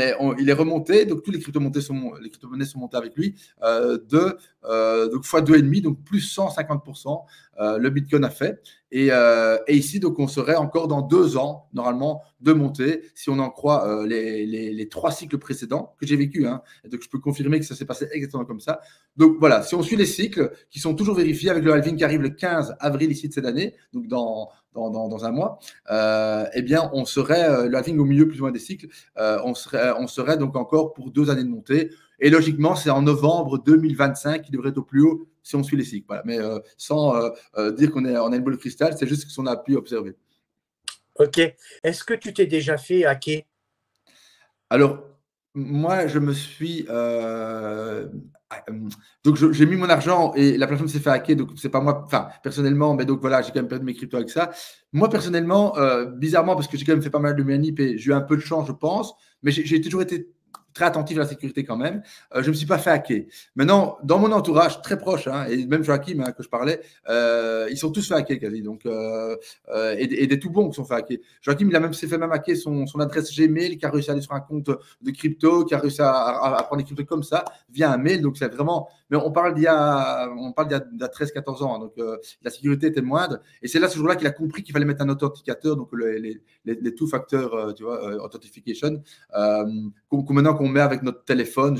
est remonté, donc tous les crypto-monnaies sont montées avec lui, donc fois 2,5, donc plus 150%, le Bitcoin a fait. Et ici, donc on serait encore dans 2 ans, normalement, de montée, si on en croit les 3 cycles précédents que j'ai vécu, hein. Et donc je peux confirmer que ça s'est passé exactement comme ça. Donc voilà, si on suit les cycles qui sont toujours vérifiés avec le halving qui arrive le 15 avril ici de cette année, donc dans un mois, eh bien, on serait le halving au milieu plus ou moins des cycles, on serait donc encore pour 2 années de montée. Et logiquement, c'est en novembre 2025 qu'il devrait être au plus haut si on suit les cycles. Voilà. Mais sans dire qu'on a une boule de cristal, c'est juste ce qu'on a pu observer. ok. Est-ce que tu t'es déjà fait hacker? Alors, moi, je me suis. Donc, j'ai mis mon argent et la plateforme s'est fait hacker. Donc, c'est pas moi, enfin, personnellement, mais donc voilà, j'ai quand même perdu mes cryptos avec ça. Moi, personnellement, bizarrement, parce que j'ai quand même fait pas mal de manip et j'ai eu un peu de chance, je pense, mais j'ai toujours été très attentif à la sécurité quand même. Je ne me suis pas fait hacker. Maintenant, dans mon entourage très proche, hein, et même Joachim, hein, que je parlais, ils sont tous fait hacker quasi. Donc, et des tout bons qui sont fait hacker. Joachim, il a même s'est fait même hacker son adresse Gmail, qui a réussi à aller sur un compte de crypto, qui a réussi à prendre des cryptos comme ça via un mail. Donc, c'est vraiment. Mais on parle d'il y a 13-14 ans. Hein, donc, la sécurité était moindre. Et c'est là, ce jour-là, qu'il a compris qu'il fallait mettre un authenticateur, donc les two-factor, tu vois, authentification, maintenant qu'on met avec notre téléphone,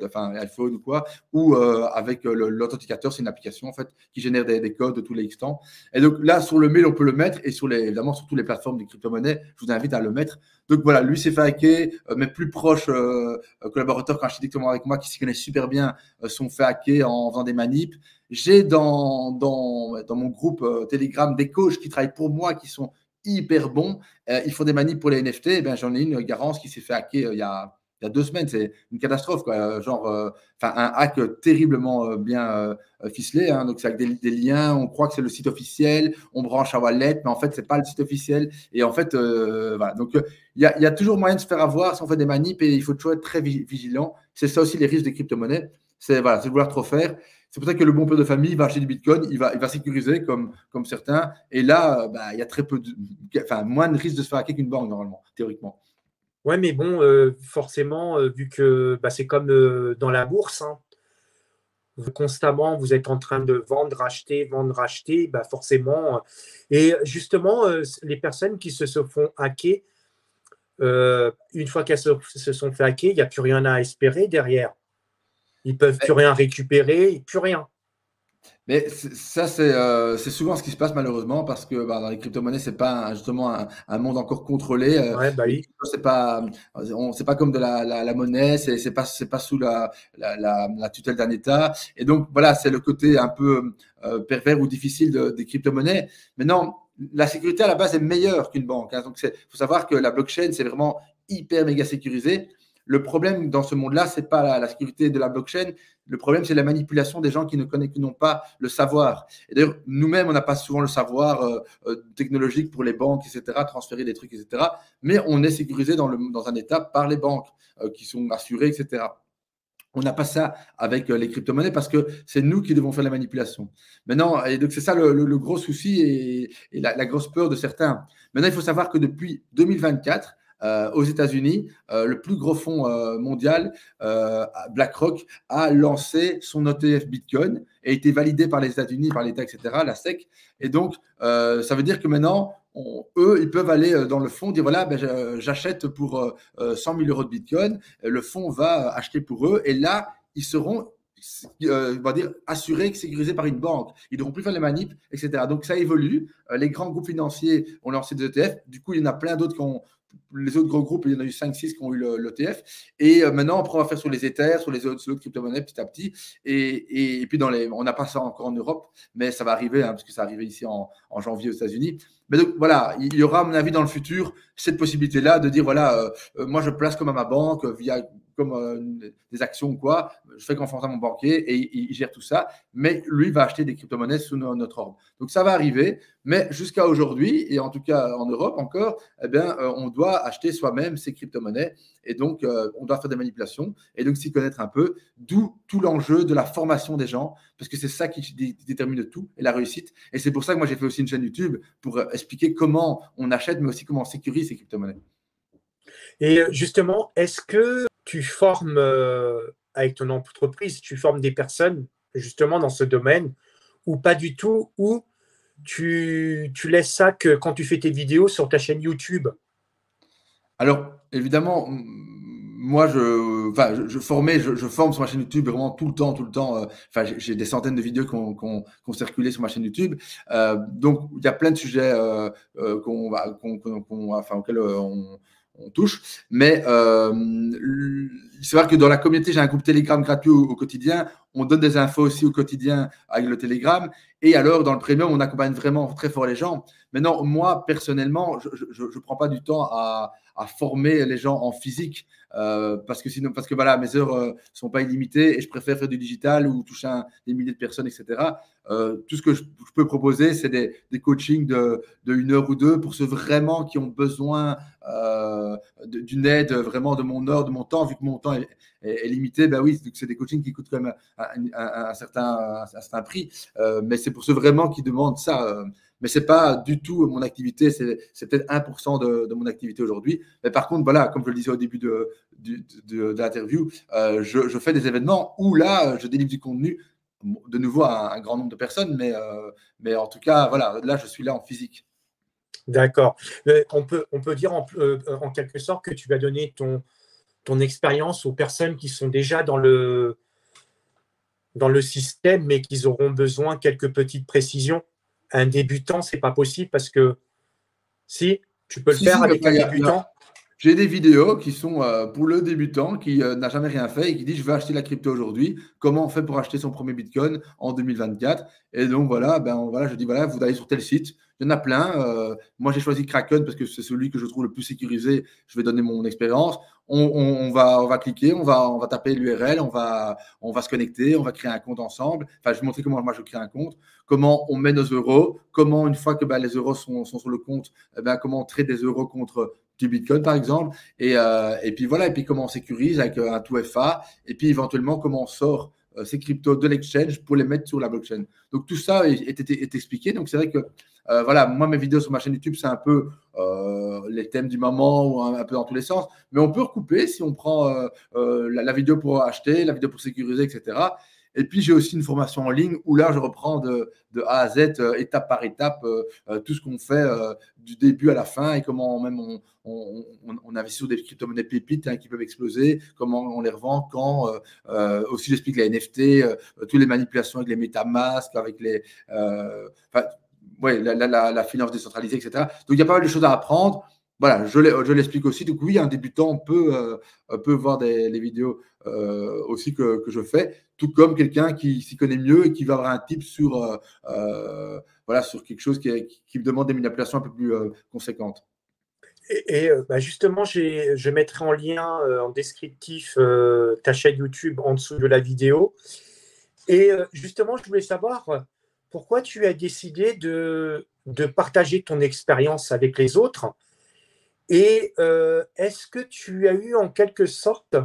enfin iPhone ou quoi, ou avec l'authenticateur, c'est une application en fait qui génère des codes de tous les instants. Et donc là, sur le mail, on peut le mettre, et évidemment sur toutes les plateformes de crypto-monnaie, je vous invite à le mettre. Donc voilà, lui s'est fait hacker, mes plus proches collaborateurs, quand je suis directement avec moi, qui s'y connaissent super bien, sont fait hacker en faisant des manips. J'ai dans mon groupe Telegram des coachs qui travaillent pour moi, qui sont hyper bons. Ils font des manips pour les NFT. Eh bien, j'en ai une, Garance, qui s'est fait hacker il y a il y a 2 semaines. C'est une catastrophe, quoi. Genre, un hack terriblement bien ficelé. Hein. Donc, c'est avec des liens. On croit que c'est le site officiel. On branche à wallet, mais en fait, c'est pas le site officiel. Et en fait, voilà. Donc, il y a toujours moyen de se faire avoir si on fait des manips et il faut toujours être très vigilant. C'est ça aussi les risques des crypto-monnaies. C'est voilà, de vouloir trop faire. C'est pour ça que le bon père de famille va acheter du Bitcoin, il va sécuriser comme certains. Et là, il y a très peu moins de risques de se faire hacker qu'une banque, normalement, théoriquement. Ouais, mais bon, forcément, vu que c'est comme dans la bourse, hein, constamment, vous êtes en train de vendre, racheter, forcément. Et justement, les personnes qui se font hacker, une fois qu'elles se sont fait hacker, il n'y a plus rien à espérer derrière. Ils ne peuvent plus rien récupérer, plus rien. Mais ça, c'est souvent ce qui se passe malheureusement parce que dans les crypto-monnaies, c'est pas justement un monde encore contrôlé. Ouais, oui. C'est pas comme de la monnaie, c'est pas sous la tutelle d'un État. Et donc voilà, c'est le côté un peu pervers ou difficile des crypto-monnaies. Maintenant, la sécurité à la base est meilleure qu'une banque. Hein. Donc faut savoir que la blockchain, c'est vraiment hyper méga sécurisé. Le problème dans ce monde-là, c'est pas la sécurité de la blockchain. Le problème, c'est la manipulation des gens qui n'ont pas le savoir. Et d'ailleurs, nous-mêmes, on n'a pas souvent le savoir technologique pour les banques, etc., transférer des trucs, etc. Mais on est sécurisé dans un État par les banques qui sont assurées, etc. On n'a pas ça avec les crypto-monnaies parce que c'est nous qui devons faire la manipulation. Maintenant, et donc c'est ça le gros souci et la grosse peur de certains. Maintenant, il faut savoir que depuis 2024, aux États-Unis, le plus gros fonds mondial, BlackRock, a lancé son ETF Bitcoin et a été validé par les États-Unis, par l'État, etc., la SEC. Et donc, ça veut dire que maintenant, eux, ils peuvent aller dans le fonds, dire voilà, j'achète pour 100 000 euros de Bitcoin, le fonds va acheter pour eux, et là, ils seront on va dire, assurés, sécurisés par une banque. Ils ne devront plus faire les manips, etc. Donc, ça évolue. Les grands groupes financiers ont lancé des ETF. Du coup, il y en a plein d'autres qui ont les autres gros groupes, il y en a eu 5-6 qui ont eu l'ETF. Et maintenant, après, on va faire sur les Ethers, sur les autres crypto-monnaies petit à petit. Et puis, on n'a pas ça encore en Europe, mais ça va arriver, hein, parce que ça arrive ici en janvier aux États-Unis. Mais donc, voilà, il y aura, à mon avis, dans le futur, cette possibilité-là de dire, voilà, moi, je place comme à ma banque, via comme des actions ou quoi, je fais confiance à mon banquier et il gère tout ça, mais lui va acheter des crypto-monnaies sous notre ordre. Donc ça va arriver, mais jusqu'à aujourd'hui, et en tout cas en Europe encore, on doit acheter soi-même ces crypto-monnaies et donc on doit faire des manipulations et donc s'y connaître un peu, d'où tout l'enjeu de la formation des gens, parce que c'est ça qui détermine tout et la réussite. Et c'est pour ça que moi j'ai fait aussi une chaîne YouTube pour expliquer comment on achète, mais aussi comment on sécurise ces crypto-monnaies. Et justement, est-ce que tu formes avec ton entreprise, tu formes des personnes justement dans ce domaine ou pas du tout, ou tu laisses ça que quand tu fais tes vidéos sur ta chaîne YouTube? Alors, évidemment, moi, je forme sur ma chaîne YouTube vraiment tout le temps. J'ai des centaines de vidéos qui ont circulé sur ma chaîne YouTube. Donc, il y a plein de sujets auxquels on touche. Mais c'est vrai que dans la communauté, j'ai un groupe Telegram gratuit au quotidien. On donne des infos aussi au quotidien avec le Telegram. Et alors, dans le Premium, on accompagne vraiment très fort les gens. Maintenant, moi, personnellement, je ne prends pas du temps à former les gens en physique parce que voilà, mes heures sont pas illimitées et je préfère faire du digital ou toucher des milliers de personnes, etc. Tout ce que je peux proposer, c'est des coachings de 1 heure ou 2 pour ceux vraiment qui ont besoin d'une aide vraiment de mon heure, de mon temps, vu que mon temps est limité. Ben oui, c'est des coachings qui coûtent quand même un certain prix, mais c'est pour ceux vraiment qui demandent ça. Mais ce n'est pas du tout mon activité, c'est peut-être 1% de mon activité aujourd'hui. Mais par contre, voilà, comme je le disais au début de l'interview, je fais des événements où là, je délivre du contenu, de nouveau à un grand nombre de personnes, mais en tout cas, voilà, là, je suis là en physique. D'accord. On peut dire en quelque sorte que tu vas donner ton expérience aux personnes qui sont déjà dans le système, mais qui auront besoin de quelques petites précisions. Un débutant, ce n'est pas possible parce que si, tu peux le faire avec un débutant. J'ai des vidéos qui sont pour le débutant qui n'a jamais rien fait et qui dit je veux acheter la crypto aujourd'hui. Comment on fait pour acheter son premier Bitcoin en 2024? Et donc voilà, je dis voilà, vous allez sur tel site. Il y en a plein. Moi, j'ai choisi Kraken parce que c'est celui que je trouve le plus sécurisé. Je vais donner mon expérience. On va cliquer, on va taper l'URL, on va se connecter, on va créer un compte ensemble. Enfin, je vais montrer comment moi je crée un compte, comment on met nos euros, comment une fois que les euros sont sur le compte, comment on trade des euros contre du Bitcoin par exemple. Et puis voilà, et puis comment on sécurise avec un 2FA, et puis éventuellement comment on sort ces cryptos de l'exchange pour les mettre sur la blockchain. Donc tout ça est expliqué. Donc c'est vrai que voilà, moi mes vidéos sur ma chaîne YouTube, c'est un peu les thèmes du moment ou un peu dans tous les sens. Mais on peut recouper si on prend la vidéo pour acheter, la vidéo pour sécuriser, etc. Et puis, j'ai aussi une formation en ligne où là, je reprends de A à Z, étape par étape, tout ce qu'on fait du début à la fin et comment même on investit sur des crypto-monnaies pépites qui peuvent exploser, comment on les revend, quand. Aussi, j'explique les NFT, toutes les manipulations avec les MetaMask, avec les. Ouais, la finance décentralisée, etc. Donc, il y a pas mal de choses à apprendre. Voilà, je l'explique aussi. Donc, oui, un débutant peut voir les vidéos aussi que je fais, tout comme quelqu'un qui s'y connaît mieux et qui va avoir un tip sur, voilà, sur quelque chose qui me demande des manipulations un peu plus conséquentes. Justement, je mettrai en lien, en descriptif, ta chaîne YouTube en dessous de la vidéo. Et justement, je voulais savoir pourquoi tu as décidé de partager ton expérience avec les autres. Et est-ce que tu as eu en quelque sorte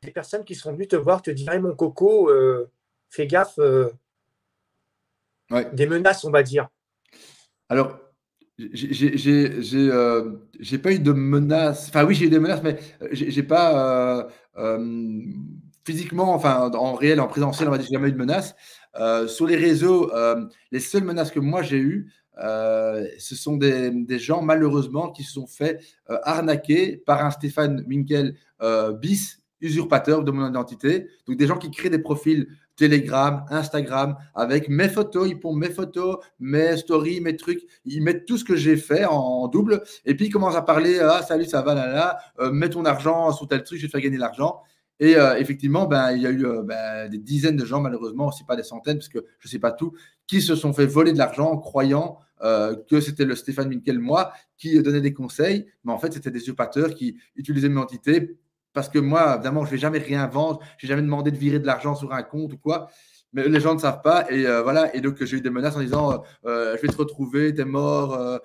des personnes qui sont venues te voir, te dire hey, mon coco, fais gaffe, Ouais. des menaces, on va dire. Alors, j'ai pas eu de menaces. Enfin, oui, j'ai eu des menaces, mais j'ai pas physiquement, enfin, en réel, en présentiel, on va dire, j'ai jamais eu de menaces. Sur les réseaux, les seules menaces que moi j'ai eues, ce sont des gens, malheureusement, qui se sont fait arnaquer par un Stéphane Winkel bis, usurpateur de mon identité. Donc, des gens qui créent des profils Telegram, Instagram, avec mes photos, ils pondent mes photos, mes stories, mes trucs, ils mettent tout ce que j'ai fait en double, et puis ils commencent à parler, ah salut, ça va, là, mets ton argent sur tel truc, je vais te faire gagner de l'argent. Et effectivement, il y a eu des dizaines de gens, malheureusement, aussi pas des centaines, parce que je ne sais pas tout, qui se sont fait voler de l'argent en croyant que c'était le Stéphane Winkel, moi, qui donnait des conseils, mais en fait, c'était des usurpateurs qui utilisaient mon identité parce que moi, évidemment, je ne vais jamais rien vendre. Je n'ai jamais demandé de virer de l'argent sur un compte ou quoi. Mais les gens ne savent pas. Et voilà. Et donc, j'ai eu des menaces en disant je vais te retrouver, t'es mort,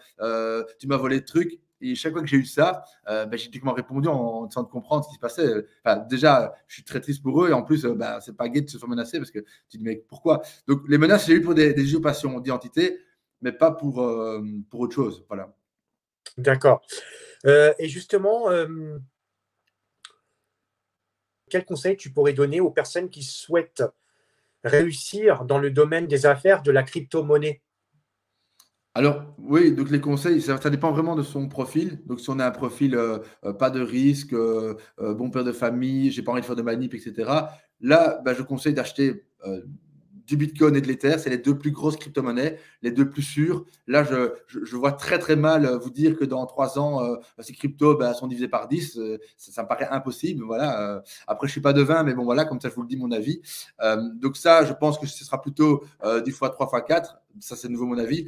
tu m'as volé de trucs. Et chaque fois que j'ai eu ça, j'ai directement répondu en essayant de comprendre ce qui se passait. Enfin, déjà, je suis très triste pour eux. Et en plus, c'est pas gai de se faire menacer parce que tu te dis, mais pourquoi? Donc, les menaces, j'ai eu pour des usurpations d'identité, mais pas pour autre chose. Voilà. D'accord. Et justement, quel conseil tu pourrais donner aux personnes qui souhaitent réussir dans le domaine des affaires de la crypto-monnaie? Alors, oui, donc les conseils, ça dépend vraiment de son profil. Donc, si on a un profil pas de risque, bon père de famille, j'ai pas envie de faire de manip, etc. Là, je conseille d'acheter du Bitcoin et de l'Ether. C'est les deux plus grosses crypto-monnaies, les deux plus sûres. Là, je vois très, très mal vous dire que dans 3 ans, ces cryptos sont divisés par 10. Ça me paraît impossible. Voilà. Après, je suis pas devin, mais bon, voilà, comme ça, je vous le dis, mon avis. Donc ça, je pense que ce sera plutôt 10 fois 3 fois 4. Ça, c'est de nouveau mon avis.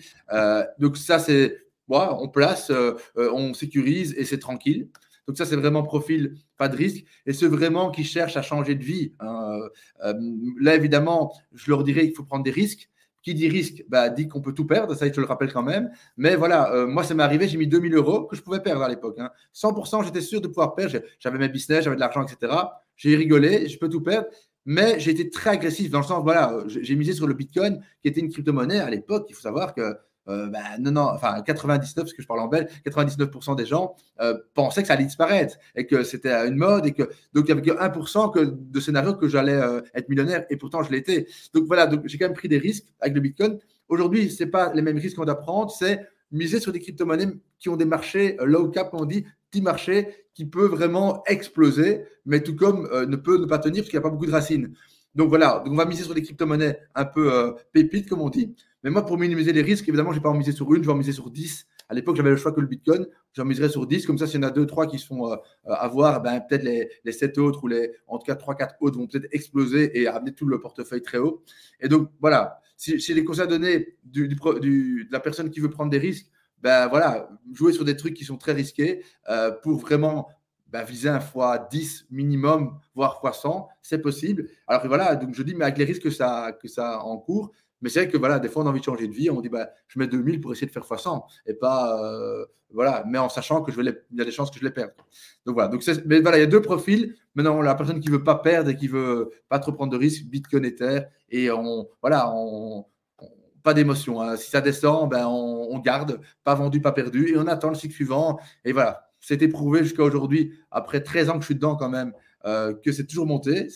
Donc ça, c'est, on place, on sécurise et c'est tranquille. Donc ça, c'est vraiment profil, pas de risque. Et ceux vraiment qui cherchent à changer de vie, là, évidemment, je leur dirais qu'il faut prendre des risques. Qui dit risque, dit qu'on peut tout perdre, ça, je te le rappelle quand même. Mais voilà, moi, ça m'est arrivé, j'ai mis 2 000 € que je pouvais perdre à l'époque. 100%, j'étais sûr de pouvoir perdre. J'avais mes business, j'avais de l'argent, etc. J'ai rigolé, je peux tout perdre. Mais j'ai été très agressif dans le sens, voilà, j'ai misé sur le Bitcoin, qui était une crypto-monnaie à l'époque. Il faut savoir que non, enfin 99, parce que je parle en belge, 99% des gens pensaient que ça allait disparaître et que c'était une mode et que donc il n'y avait que 1% de scénario que j'allais être millionnaire et pourtant je l'étais. Donc voilà, donc j'ai quand même pris des risques avec le Bitcoin. Aujourd'hui, c'est pas les mêmes risques qu'on doit prendre, c'est miser sur des crypto-monnaies qui ont des marchés low cap, comme on dit, petits marchés qui peut vraiment exploser, mais tout comme ne peut ne pas tenir parce qu'il n'y a pas beaucoup de racines. Donc voilà, donc on va miser sur des crypto-monnaies un peu pépites, comme on dit. Mais moi, pour minimiser les risques, évidemment, je ne vais pas en miser sur une, je vais en miser sur 10. À l'époque, j'avais le choix que le Bitcoin. J'en miserais sur 10. Comme ça, s'il y en a 2, 3 qui se font avoir, peut-être les 7 autres ou en tout cas 3, 4 autres vont peut-être exploser et amener tout le portefeuille très haut. Et donc, voilà. si les conseils à donner de la personne qui veut prendre des risques, ben voilà, jouer sur des trucs qui sont très risqués pour vraiment viser un fois 10 minimum, voire fois 100, c'est possible. Alors que voilà, donc je dis, mais avec les risques que ça encourt, mais c'est vrai que voilà, des fois on a envie de changer de vie, on dit je mets 2000 pour essayer de faire fois 100 et pas voilà, mais en sachant que il y a des chances que je les perde. Donc voilà, mais voilà, il y a deux profils. Maintenant, la personne qui veut pas perdre et qui veut pas trop prendre de risques, Bitcoin, Ether, et pas d'émotion. Hein. Si ça descend, on garde, pas vendu, pas perdu, et on attend le cycle suivant. Et voilà, c'est éprouvé jusqu'à aujourd'hui, après 13 ans que je suis dedans quand même, que c'est toujours monté.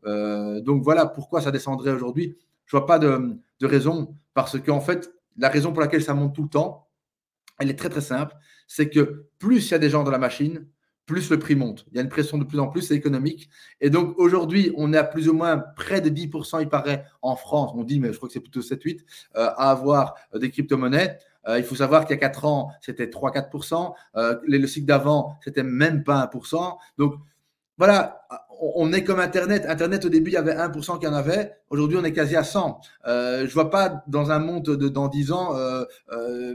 Donc voilà pourquoi ça descendrait aujourd'hui. Je vois pas de raison, parce qu'en fait, la raison pour laquelle ça monte tout le temps, elle est très très simple. C'est que plus il y a des gens dans la machine, plus le prix monte. Il y a une pression de plus en plus, c'est économique. Et donc aujourd'hui, on est à plus ou moins près de 10%, il paraît, en France, on dit, mais je crois que c'est plutôt 7-8, à avoir des crypto-monnaies. Il faut savoir qu'il y a 4 ans, c'était 3-4%. Le cycle d'avant, c'était même pas 1%. Donc voilà, on est comme Internet. Internet, au début, il y avait 1% qui en avait. Aujourd'hui, on est quasi à 100. Je ne vois pas dans un monde dans 10 ans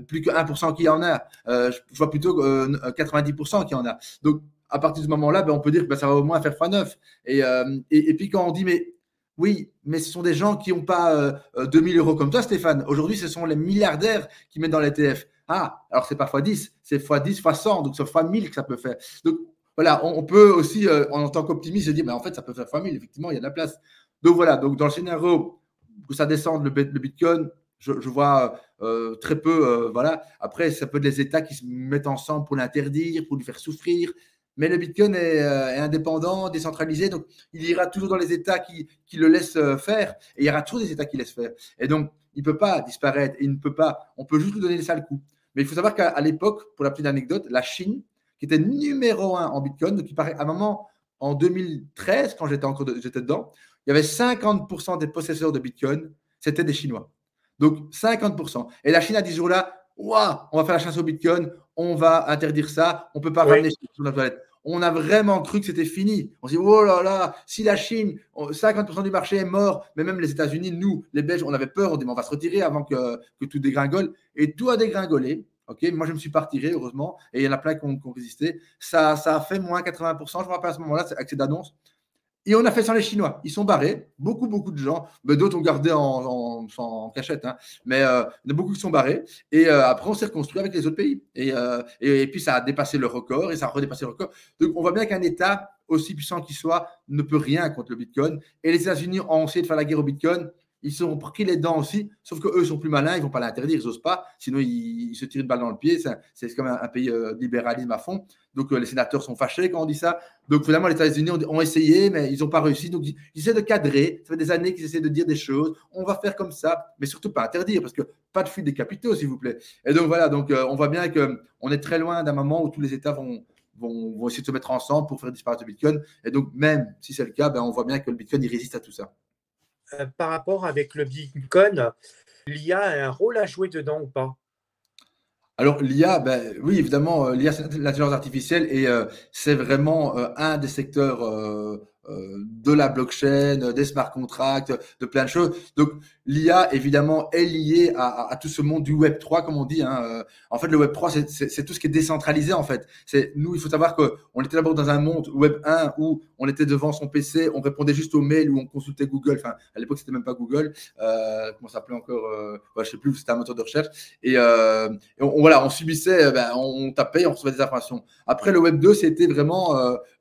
plus que 1% qui en a. Je vois plutôt 90% qui en a. Donc, à partir de ce moment-là, on peut dire que ça va au moins faire x9. Et puis, quand on dit, mais oui, mais ce sont des gens qui n'ont pas 2000 euros comme toi, Stéphane. Aujourd'hui, ce sont les milliardaires qui mettent dans l'ETF. Ah, alors c'est pas x10, c'est x10, x100, donc c'est x1000 que ça peut faire. Donc, voilà, on peut aussi, en tant qu'optimiste, se dire, en fait, ça peut faire x1000, effectivement, il y a de la place. Donc voilà, donc dans le scénario où ça descende le Bitcoin, je vois très peu, voilà. Après, ça peut être les États qui se mettent ensemble pour l'interdire, pour lui faire souffrir. Mais le Bitcoin est indépendant, décentralisé, donc il ira toujours dans les États qui le laissent faire, et il y aura toujours des États qui laissent faire. Et donc, il ne peut pas disparaître, il ne peut pas, on peut juste lui donner les sales coups. Mais il faut savoir qu'à l'époque, pour la petite anecdote, la Chine, qui était numéro 1 en Bitcoin, donc il paraît à un moment, en 2013, quand j'étais dedans, il y avait 50% des possesseurs de Bitcoin, c'était des Chinois. Donc 50%. Et la Chine a dit ce jour-là, waouh, on va faire la chasse au Bitcoin, on va interdire ça, on ne peut pas ramener sur notre planète. On a vraiment cru que c'était fini. On s'est dit, oh là là, si la Chine, 50% du marché est mort, mais même les États-Unis, nous, les Belges, on avait peur, on dit, on va se retirer avant que tout dégringole. Et tout a dégringolé. Okay, moi, je ne me suis pas retiré, heureusement, et il y en a plein qui ont résisté. Ça a fait moins 80%, je me rappelle à ce moment-là, avec cette annonce. Et on a fait sans les Chinois. Ils sont barrés. Beaucoup, beaucoup de gens. Mais d'autres ont gardé en cachette. Hein. Mais il y en a beaucoup qui sont barrés. Et après, on s'est reconstruit avec les autres pays. Et puis, ça a dépassé le record et ça a redépassé le record. Donc, on voit bien qu'un État, aussi puissant qu'il soit, ne peut rien contre le Bitcoin. Et les États-Unis ont essayé de faire la guerre au Bitcoin. Ils sont pris les dents aussi, sauf qu'eux sont plus malins, ils ne vont pas l'interdire, ils n'osent pas, sinon ils se tirent une balle dans le pied. C'est comme un pays de libéralisme à fond. Donc les sénateurs sont fâchés quand on dit ça. Donc finalement, les États-Unis ont essayé, mais ils n'ont pas réussi. Donc ils essaient de cadrer. Ça fait des années qu'ils essaient de dire des choses. On va faire comme ça, mais surtout pas interdire, parce que pas de fuite des capitaux, s'il vous plaît. Et donc voilà, donc on voit bien qu'on est très loin d'un moment où tous les États vont essayer de se mettre ensemble pour faire disparaître le Bitcoin. Et donc même si c'est le cas, on voit bien que le Bitcoin, il résiste à tout ça. Par rapport avec le Bitcoin, l'IA a un rôle à jouer dedans ou pas? Alors l'IA, oui, évidemment, l'IA, c'est l'intelligence artificielle et c'est vraiment un des secteurs de la blockchain, des smart contracts, de plein de choses. Donc l'IA, évidemment, est liée à tout ce monde du Web3, comme on dit. Hein. En fait, le Web3, c'est tout ce qui est décentralisé, en fait. Nous, il faut savoir qu'on était d'abord dans un monde Web1 où on était devant son PC, on répondait juste aux mails ou on consultait Google. Enfin, à l'époque, c'était même pas Google. Comment ça s'appelait encore je sais plus, c'était un moteur de recherche. Et voilà, on subissait, on tapait, on recevait des informations. Après, le Web 2, c'était vraiment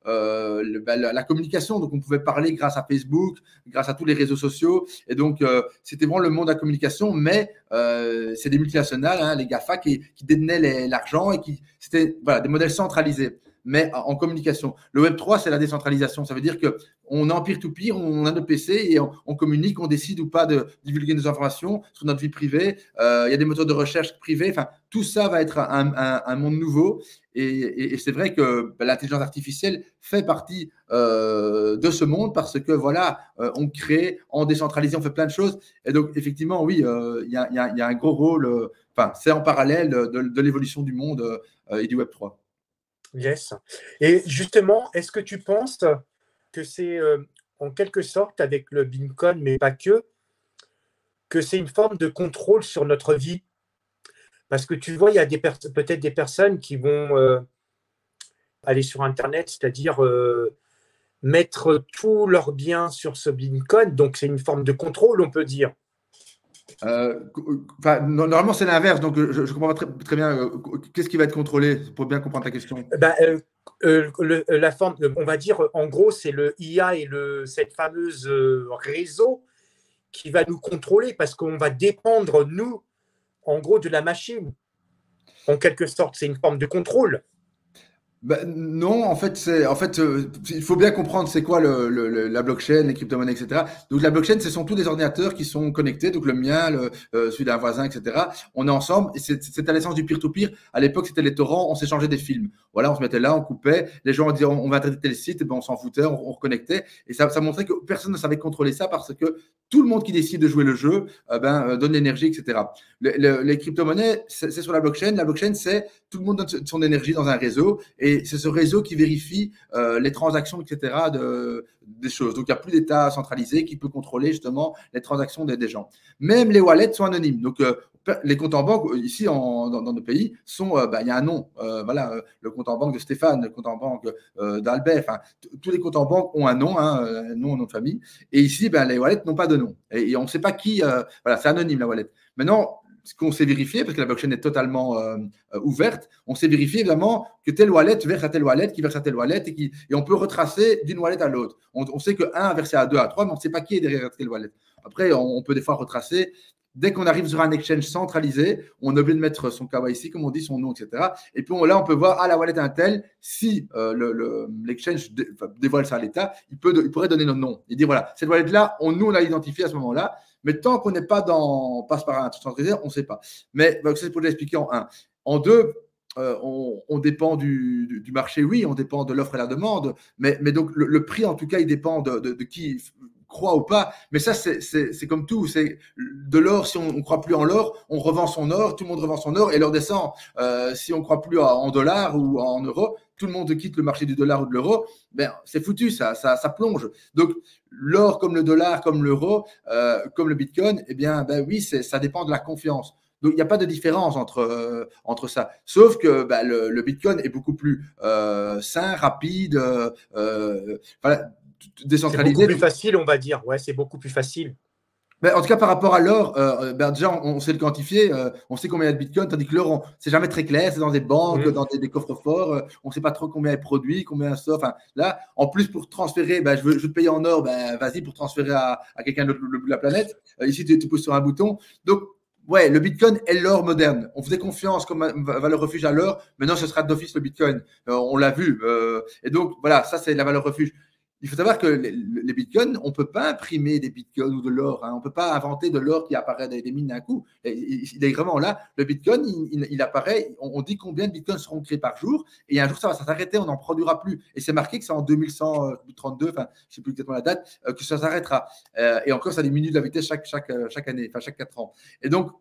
la communication. Donc, on pouvait parler grâce à Facebook, grâce à tous les réseaux sociaux. Et donc, c'était vraiment le monde de la communication. Mais c'est des multinationales, hein, les GAFA, qui détenaient l'argent et c'était des modèles centralisés. Mais en communication. Le Web 3, c'est la décentralisation. Ça veut dire qu'on est en peer-to-peer, on a nos PC et on communique, on décide ou pas de divulguer nos informations sur notre vie privée. Il y a des moteurs de recherche privés. Enfin, tout ça va être un monde nouveau. Et c'est vrai que l'intelligence artificielle fait partie de ce monde parce que voilà, on crée, on décentralise, on fait plein de choses. Et donc, effectivement, oui, il y a un gros rôle. C'est en parallèle de l'évolution du monde et du Web 3. Yes. Et justement, est-ce que tu penses que c'est en quelque sorte avec le Bitcoin, mais pas que, que c'est une forme de contrôle sur notre vie. Parce que tu vois, il y a peut-être des personnes qui vont aller sur Internet, c'est-à-dire mettre tous leurs biens sur ce Bitcoin. Donc, c'est une forme de contrôle, on peut dire. Normalement, c'est l'inverse. Donc, je comprends pas très bien. Qu'est-ce qui va être contrôlé pour bien comprendre ta question? Ben, la forme, on va dire, en gros, c'est le IA et cette fameuse réseau qui va nous contrôler parce qu'on va dépendre, nous, en gros, de la machine. En quelque sorte, c'est une forme de contrôle. Non, en fait, il faut bien comprendre c'est quoi la blockchain, les crypto-monnaies, etc. Donc, la blockchain, ce sont tous les ordinateurs qui sont connectés, donc le mien, celui d'un voisin, etc. On est ensemble, et c'est à l'essence du peer-to-peer. À l'époque, c'était les torrents, on s'échangeait des films. Voilà, on se mettait là, on coupait, les gens disaient on va traiter tel site, et ben on s'en foutait, on reconnectait, et ça montrait que personne ne savait contrôler ça parce que tout le monde qui décide de jouer le jeu, donne l'énergie, etc. Les crypto-monnaies, c'est sur la blockchain. La blockchain, c'est tout le monde donne son énergie dans un réseau, et c'est ce réseau qui vérifie les transactions, etc. des choses. Donc, il n'y a plus d'État centralisé qui peut contrôler justement les transactions des gens. Même les wallets sont anonymes. Donc, les comptes en banque, ici dans nos pays, il y a un nom. Le compte en banque de Stéphane, le compte en banque d'Albert. Tous les comptes en banque ont un nom, un nom de famille. Et ici, les wallets n'ont pas de nom. Et on ne sait pas qui. C'est anonyme, la wallet. Maintenant, ce qu'on sait vérifier, parce que la blockchain est totalement ouverte, on sait vérifier évidemment que telle wallet verse à telle wallet, qui verse à telle wallet, et on peut retracer d'une wallet à l'autre. On sait que 1 a versé à 2, à 3, mais on ne sait pas qui est derrière telle wallet. Après, on peut des fois retracer. Dès qu'on arrive sur un exchange centralisé, on est obligé de mettre son KYC, comme on dit, son nom, etc. Et puis là, on peut voir, la wallet est un tel. Si l'exchange dévoile ça à l'État, il pourrait donner notre nom. Il dit, voilà, cette wallet-là, nous, on l'a identifiée à ce moment-là. Mais tant qu'on n'est pas passe par un truc centralisé, on ne sait pas. Mais c'est pour l'expliquer en un. En deux, on dépend du marché, oui, on dépend de l'offre et la demande. Mais donc, le prix, en tout cas, il dépend de qui croit ou pas. Mais ça, c'est comme tout. C'est de l'or, si on ne croit plus en l'or, on revend son or, tout le monde revend son or et l'or descend. Si on ne croit plus en dollars ou en euros, tout le monde quitte le marché du dollar ou de l'euro, c'est foutu, ça plonge. Donc, l'or comme le dollar, comme l'euro, comme le bitcoin, oui, ça dépend de la confiance. Donc, il n'y a pas de différence entre ça. Sauf que le bitcoin est beaucoup plus sain, rapide, décentralisé. C'est beaucoup plus facile, on va dire. Ouais, c'est beaucoup plus facile. En tout cas, par rapport à l'or, déjà, on sait le quantifier, on sait combien il y a de bitcoin, tandis que l'or, c'est jamais très clair, c'est dans des banques, dans des coffres forts, on ne sait pas trop combien est produit, combien ça. Là, en plus, pour transférer, je veux te payer en or, vas-y, pour transférer à quelqu'un de l'autre bout de la planète. Ici, tu pousses sur un bouton. Donc, ouais, le bitcoin est l'or moderne. On faisait confiance comme valeur refuge à l'or. Maintenant, ce sera d'office le bitcoin. On l'a vu. Et donc, voilà, ça, c'est la valeur refuge. Il faut savoir que les bitcoins, on ne peut pas imprimer des bitcoins ou de l'or. On ne peut pas inventer de l'or qui apparaît des mines d'un coup. Il est vraiment là. Le bitcoin, il apparaît. On dit combien de bitcoins seront créés par jour. Et un jour, ça va s'arrêter. On n'en produira plus. Et c'est marqué que c'est en 2132, je ne sais plus exactement la date, que ça s'arrêtera. Et encore, ça diminue de la vitesse chaque année, chaque 4 ans. Et donc,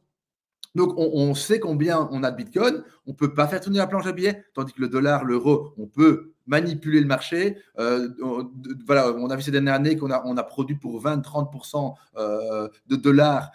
on sait combien on a de bitcoin. On ne peut pas faire tourner la planche à billets. Tandis que le dollar, l'euro, on peut manipuler le marché. On a vu ces dernières années qu'on a produit pour 20-30% de dollars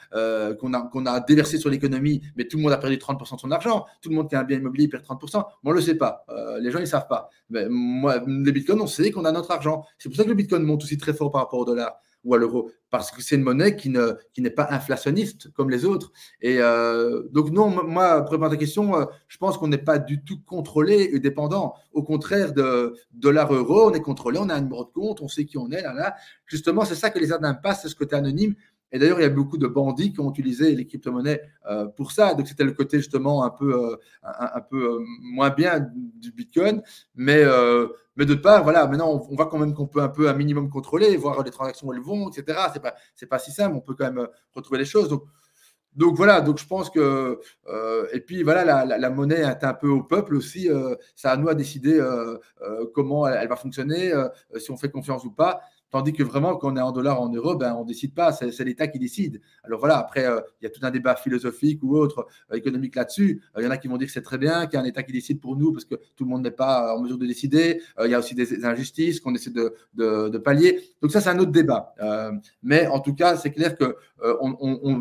qu'on a déversé sur l'économie, mais tout le monde a perdu 30% de son argent. Tout le monde qui a un bien immobilier perd 30%. Mais on ne le sait pas. Les gens, ils ne savent pas. Mais les bitcoins, on sait qu'on a notre argent. C'est pour ça que le bitcoin monte aussi très fort par rapport au dollar ou à l'euro, parce que c'est une monnaie qui n'est pas inflationniste comme les autres. Et donc non, moi, pour répondre à ta question, je pense qu'on n'est pas du tout contrôlé et dépendant. Au contraire de dollar-euro, on est contrôlé, on a un numéro de compte, on sait qui on est, là. Justement, c'est ça que les arnaques passent, c'est ce côté anonyme. Et d'ailleurs, il y a beaucoup de bandits qui ont utilisé les crypto-monnaies pour ça. Donc, c'était le côté justement un peu moins bien du Bitcoin. Mais d'autre part, voilà, maintenant, on voit quand même qu'on peut un minimum contrôler, voir les transactions où elles vont, etc. C'est pas si simple, on peut quand même retrouver les choses. Donc voilà, donc je pense que et puis voilà, la monnaie est un peu au peuple aussi. C'est à nous à décider comment elle va fonctionner, si on fait confiance ou pas. Tandis que vraiment, quand on est en dollars, en euros, ben, on ne décide pas, c'est l'État qui décide. Alors voilà, après, il y a tout un débat philosophique ou autre, économique là-dessus. Il y en a qui vont dire que c'est très bien, qu'il y a un État qui décide pour nous parce que tout le monde n'est pas en mesure de décider. Il y a aussi des injustices qu'on essaie de pallier. Donc ça, c'est un autre débat. Mais en tout cas, c'est clair que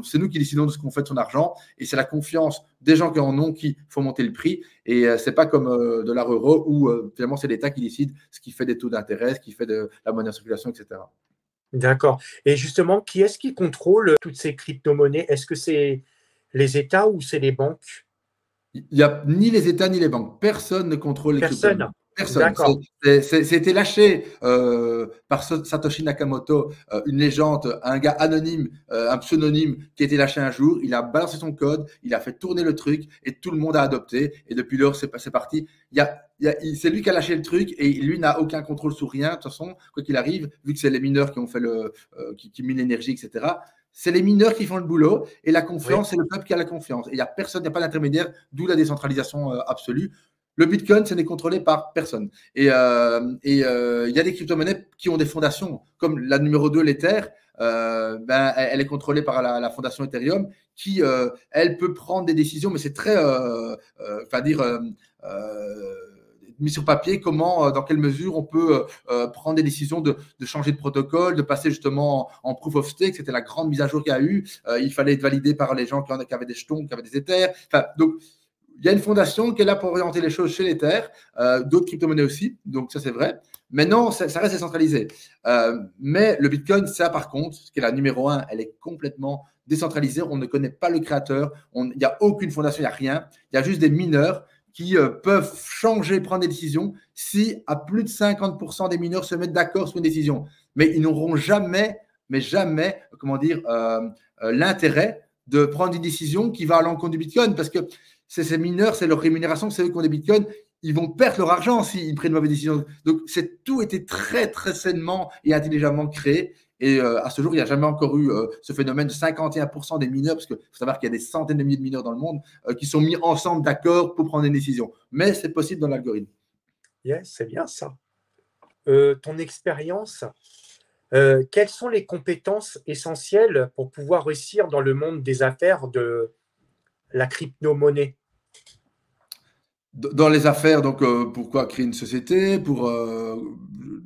c'est nous qui décidons de ce qu'on fait de son argent et c'est la confiance des gens qui en ont qui font monter le prix. Et c'est pas comme de l'art euro où finalement c'est l'État qui décide ce qui fait des taux d'intérêt, ce qui fait de la monnaie en circulation, etc. D'accord. Et justement, qui est-ce qui contrôle toutes ces crypto-monnaies? Est-ce que c'est les États ou c'est les banques? Il n'y a ni les États ni les banques. Personne ne contrôle les crypto-monnaies. Personne. Personne. D'accord. C'était lâché par Satoshi Nakamoto, une légende, un gars anonyme, un pseudonyme qui a été lâché un jour. Il a balancé son code, il a fait tourner le truc et tout le monde a adopté. Et depuis lors, c'est parti. C'est lui qui a lâché le truc et lui n'a aucun contrôle sur rien. De toute façon, quoi qu'il arrive, vu que c'est les mineurs qui ont fait qui minent l'énergie, etc. C'est les mineurs qui font le boulot et la confiance, c'est le peuple qui a la confiance. Et il n'y a personne, il n'y a pas d'intermédiaire, d'où la décentralisation absolue. Le Bitcoin, ce n'est contrôlé par personne. Et il y a des crypto-monnaies qui ont des fondations, comme la numéro 2, l'Ether. Elle est contrôlée par la fondation Ethereum, qui, elle, peut prendre des décisions, mais c'est très, mis sur papier comment, dans quelle mesure on peut prendre des décisions de changer de protocole, de passer justement en proof of stake. C'était la grande mise à jour qu'il y a eu. Il fallait être validé par les gens qui avaient des jetons, qui avaient des Ethers. Enfin, donc, il y a une fondation qui est là pour orienter les choses chez l'Ether, d'autres crypto-monnaies aussi, donc ça c'est vrai. Mais non, ça reste décentralisé. Mais le Bitcoin, ça par contre, ce qui est la numéro 1, elle est complètement décentralisée. On ne connaît pas le créateur, il n'y a aucune fondation, il n'y a rien. Il y a juste des mineurs qui peuvent changer, prendre des décisions si à plus de 50% des mineurs se mettent d'accord sur une décision. Mais ils n'auront jamais, comment dire, l'intérêt de prendre une décision qui va à l'encontre du Bitcoin parce que ces mineurs, c'est leur rémunération, c'est eux qui ont des bitcoins, ils vont perdre leur argent s'ils prennent une mauvaise décision. Donc, tout était très, très sainement et intelligemment créé. Et à ce jour, il n'y a jamais encore eu ce phénomène de 51% des mineurs, parce qu'il faut savoir qu'il y a des centaines de milliers de mineurs dans le monde qui sont mis ensemble d'accord pour prendre une décision. Mais c'est possible dans l'algorithme. Yes, c'est bien ça. Ton expérience, quelles sont les compétences essentielles pour pouvoir réussir dans le monde des affaires de la crypto-monnaie? Dans les affaires, donc pourquoi créer une société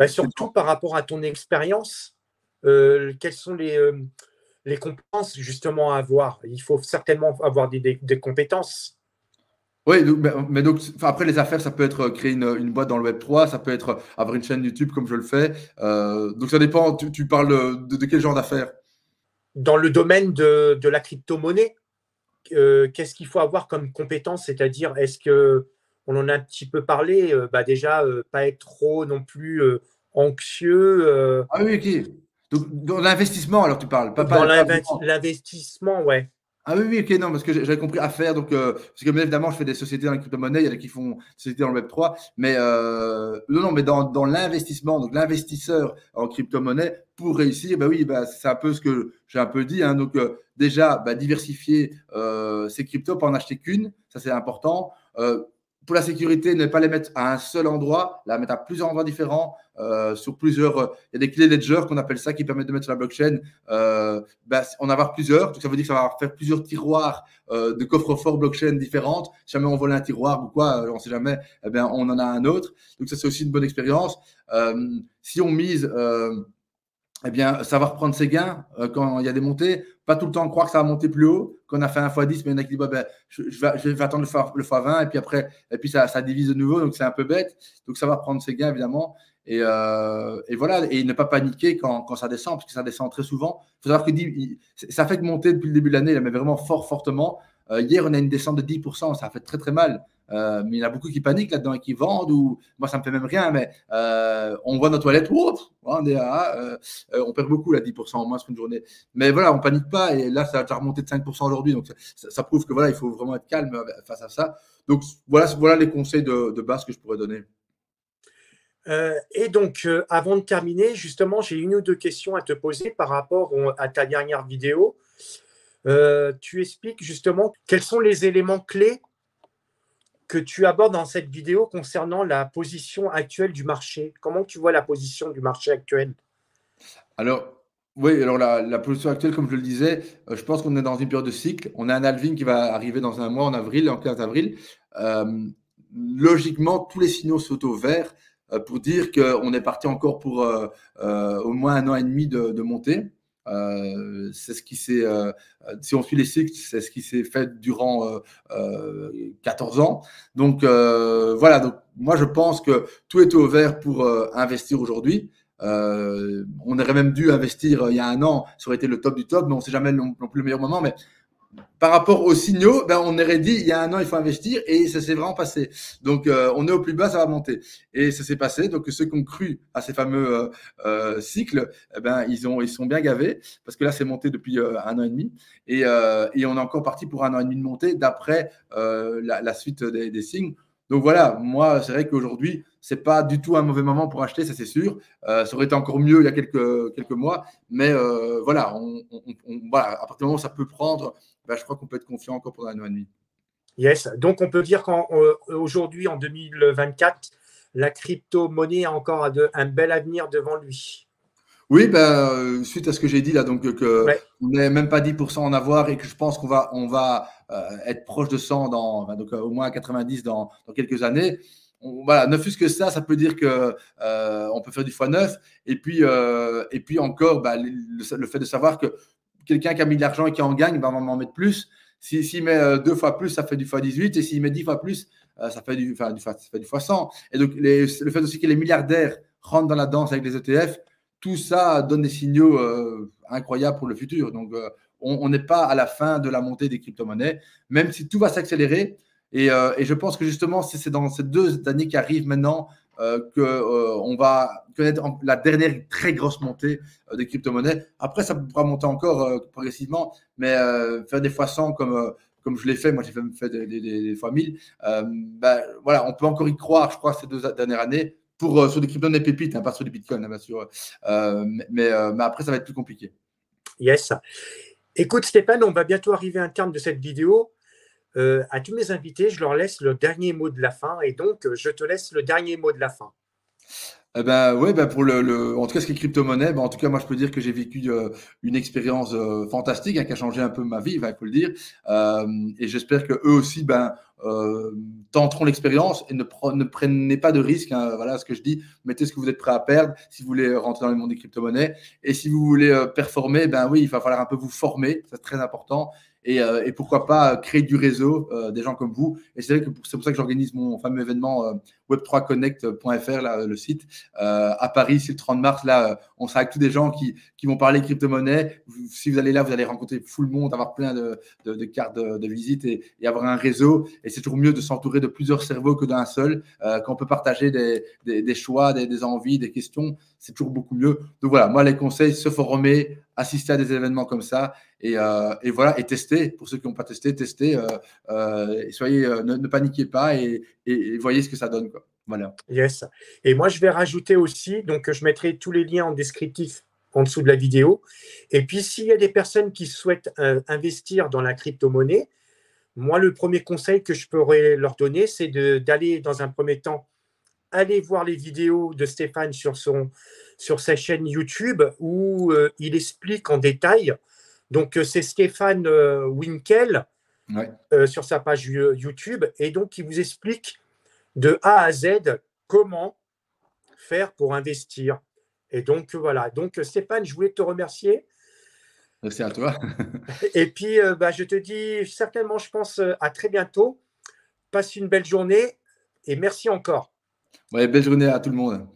Surtout par rapport à ton expérience, quelles sont les compétences justement à avoir? Il faut certainement avoir des compétences. Oui, mais donc, après les affaires, ça peut être créer une boîte dans le Web3, ça peut être avoir une chaîne YouTube comme je le fais. Donc ça dépend, tu parles de quel genre d'affaires? Dans le domaine de la crypto-monnaie, qu'est-ce qu'il faut avoir comme compétence? C'est-à-dire, est-ce que on en a un petit peu parlé, déjà, pas être trop non plus anxieux. Ah oui, ok. Donc dans l'investissement, alors tu parles, Dans pas vraiment. l'investissement, ouais. Ah oui, oui, ok, non, parce que j'avais compris affaires, donc parce que bien évidemment, je fais des sociétés dans les crypto-monnaies, il y en a qui font des sociétés dans le Web3, mais non, mais dans l'investissement, donc l'investisseur en crypto-monnaie, pour réussir, bah oui, bah, c'est un peu ce que j'ai un peu dit, hein, donc déjà, bah, diversifier ses cryptos, pas en acheter qu'une, ça c'est important. Pour la sécurité, ne pas les mettre à un seul endroit, la mettre à plusieurs endroits différents, sur plusieurs. Il y a des clés ledger qu'on appelle ça qui permettent de mettre sur la blockchain. En avoir plusieurs. Donc ça veut dire que ça va faire plusieurs tiroirs de coffres-forts blockchain différentes. Si jamais on vole un tiroir ou quoi, on ne sait jamais, eh bien, on en a un autre. Donc ça, c'est aussi une bonne expérience. Si on mise eh bien, savoir prendre ses gains quand il y a des montées, pas tout le temps croire que ça va monter plus haut, qu'on a fait un x10, mais il y en a qui disent bah, je vais attendre le x20 et puis après, ça divise de nouveau, donc c'est un peu bête. Donc savoir prendre ses gains évidemment et voilà, et ne pas paniquer quand ça descend, parce que ça descend très souvent. Il faut savoir que ça fait que monter depuis le début de l'année, mais vraiment fortement. Hier, on a une descente de 10%, ça a fait très très mal. Mais il y en a beaucoup qui paniquent là-dedans et qui vendent, ou moi ça me fait même rien, mais on voit nos toilettes, on perd beaucoup là, 10% en moins sur une journée. Mais voilà, on panique pas, et là ça a remonté de 5% aujourd'hui, donc ça prouve que voilà, il faut vraiment être calme face à ça. Donc voilà les conseils de base que je pourrais donner. Et donc, avant de terminer, justement, j'ai une ou deux questions à te poser par rapport à ta dernière vidéo. Tu expliques justement quels sont les éléments clés que tu abordes dans cette vidéo concernant la position actuelle du marché. Comment tu vois la position du marché actuel? Alors, oui, alors la position actuelle, comme je le disais, je pense qu'on est dans une période de cycle. On a un halving qui va arriver dans un mois, en avril, en 15 avril. Logiquement, tous les signaux sautent au vert pour dire qu'on est parti encore pour au moins 1 an et demi de montée. C'est ce qui s'est, si on suit les cycles, c'est ce qui s'est fait durant 14 ans. Donc voilà, donc moi je pense que tout est au vert pour investir aujourd'hui. On aurait même dû investir il y a 1 an, ça aurait été le top du top, mais on ne sait jamais non plus le meilleur moment. Mais par rapport aux signaux, ben, on aurait dit il y a 1 an, il faut investir et ça s'est vraiment passé. Donc, on est au plus bas, ça va monter. Et ça s'est passé. Donc, ceux qui ont cru à ces fameux cycles, eh ben, ils sont bien gavés parce que là, c'est monté depuis 1 an et demi et on est encore parti pour 1 an et demi de montée d'après la suite des signes. Donc voilà, moi, c'est vrai qu'aujourd'hui, c'est pas du tout un mauvais moment pour acheter, ça c'est sûr. Ça aurait été encore mieux il y a quelques mois, mais voilà, voilà, à partir du moment où ça peut prendre, ben, je crois qu'on peut être confiant encore pour 1 an et demi. Yes, donc on peut dire qu'aujourd'hui, en 2024, la crypto-monnaie a encore un bel avenir devant lui. Oui, ben, suite à ce que j'ai dit là, donc Ouais. on n'est même pas 10% en avoir et que je pense qu'on va être proche de 100 donc au moins 90 dans quelques années. Voilà, ne fût-ce que ça peut dire que on peut faire du x9 et puis encore bah, le fait de savoir que quelqu'un qui a mis de l'argent et qui en gagne, ben, on va en mettre plus. S'il met 2 fois plus, ça fait du x18 et s'il met 10 fois plus, ça fait du x100. Et donc le fait aussi que les milliardaires rentrent dans la danse avec les ETF, tout ça donne des signaux incroyables pour le futur. Donc, on n'est pas à la fin de la montée des crypto-monnaies, même si tout va s'accélérer. Et je pense que justement, c'est dans ces 2 années qui arrivent maintenant qu'on va connaître la dernière très grosse montée des crypto-monnaies. Après, ça pourra monter encore progressivement, mais faire des fois 100 comme je l'ai fait, moi j'ai fait des fois 1000, ben, voilà, on peut encore y croire, je crois, ces 2 dernières années, sur des crypto-monnaies pépites, hein, pas sur du bitcoin, hein, bien sûr. Mais après, ça va être plus compliqué. Yes. Écoute, Stéphane, on va bientôt arriver à un terme de cette vidéo. À tous mes invités, je leur laisse le dernier mot de la fin et donc je te laisse le dernier mot de la fin. Eh ben, ouais, ben pour en tout cas, ce qui est crypto-monnaie, ben, en tout cas, moi, je peux dire que j'ai vécu une expérience fantastique hein, qui a changé un peu ma vie, il faut le dire. Et j'espère que eux aussi, ben, tenteront l'expérience et ne prenez pas de risques. Hein, voilà ce que je dis. Mettez ce que vous êtes prêt à perdre si vous voulez rentrer dans le monde des crypto-monnaies. Et si vous voulez performer, ben oui, il va falloir un peu vous former. C'est très important. Et pourquoi pas créer du réseau, des gens comme vous. Et c'est vrai que c'est pour ça que j'organise mon fameux événement web3connect.fr, là, le site, à Paris, c'est le 30 mars. Là, on sera avec tous des gens qui vont parler crypto-monnaie. Si vous allez là, vous allez rencontrer full monde, avoir plein de cartes de visite et avoir un réseau. Et c'est toujours mieux de s'entourer de plusieurs cerveaux que d'un seul. Quand on peut partager des choix, des envies, des questions, c'est toujours beaucoup mieux. Donc voilà, moi, les conseils, se former, assister à des événements comme ça et voilà, et tester. Pour ceux qui n'ont pas testé, testez. Soyez, ne paniquez pas et voyez ce que ça donne, quoi. Voilà. Yes. Et moi, je vais rajouter aussi, donc je mettrai tous les liens en descriptif en dessous de la vidéo. Et puis, s'il y a des personnes qui souhaitent investir dans la crypto-monnaie, moi, le premier conseil que je pourrais leur donner, c'est d'aller, dans un premier temps, aller voir les vidéos de Stéphane sur sa chaîne YouTube où il explique en détail. Donc, c'est Stéphane Winkel Ouais. sur sa page YouTube. Et donc, il vous explique de A à Z comment faire pour investir. Et donc, voilà. Donc, Stéphane, je voulais te remercier. Merci à toi. Et puis, je te dis certainement, je pense, à très bientôt. Passe une belle journée et merci encore. Ouais, belle journée à tout le monde.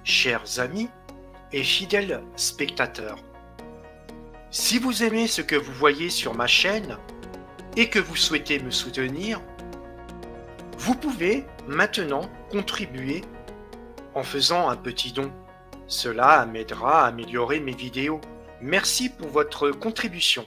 Chers amis et fidèles spectateurs, si vous aimez ce que vous voyez sur ma chaîne et que vous souhaitez me soutenir, vous pouvez maintenant contribuer en faisant un petit don. Cela m'aidera à améliorer mes vidéos. Merci pour votre contribution.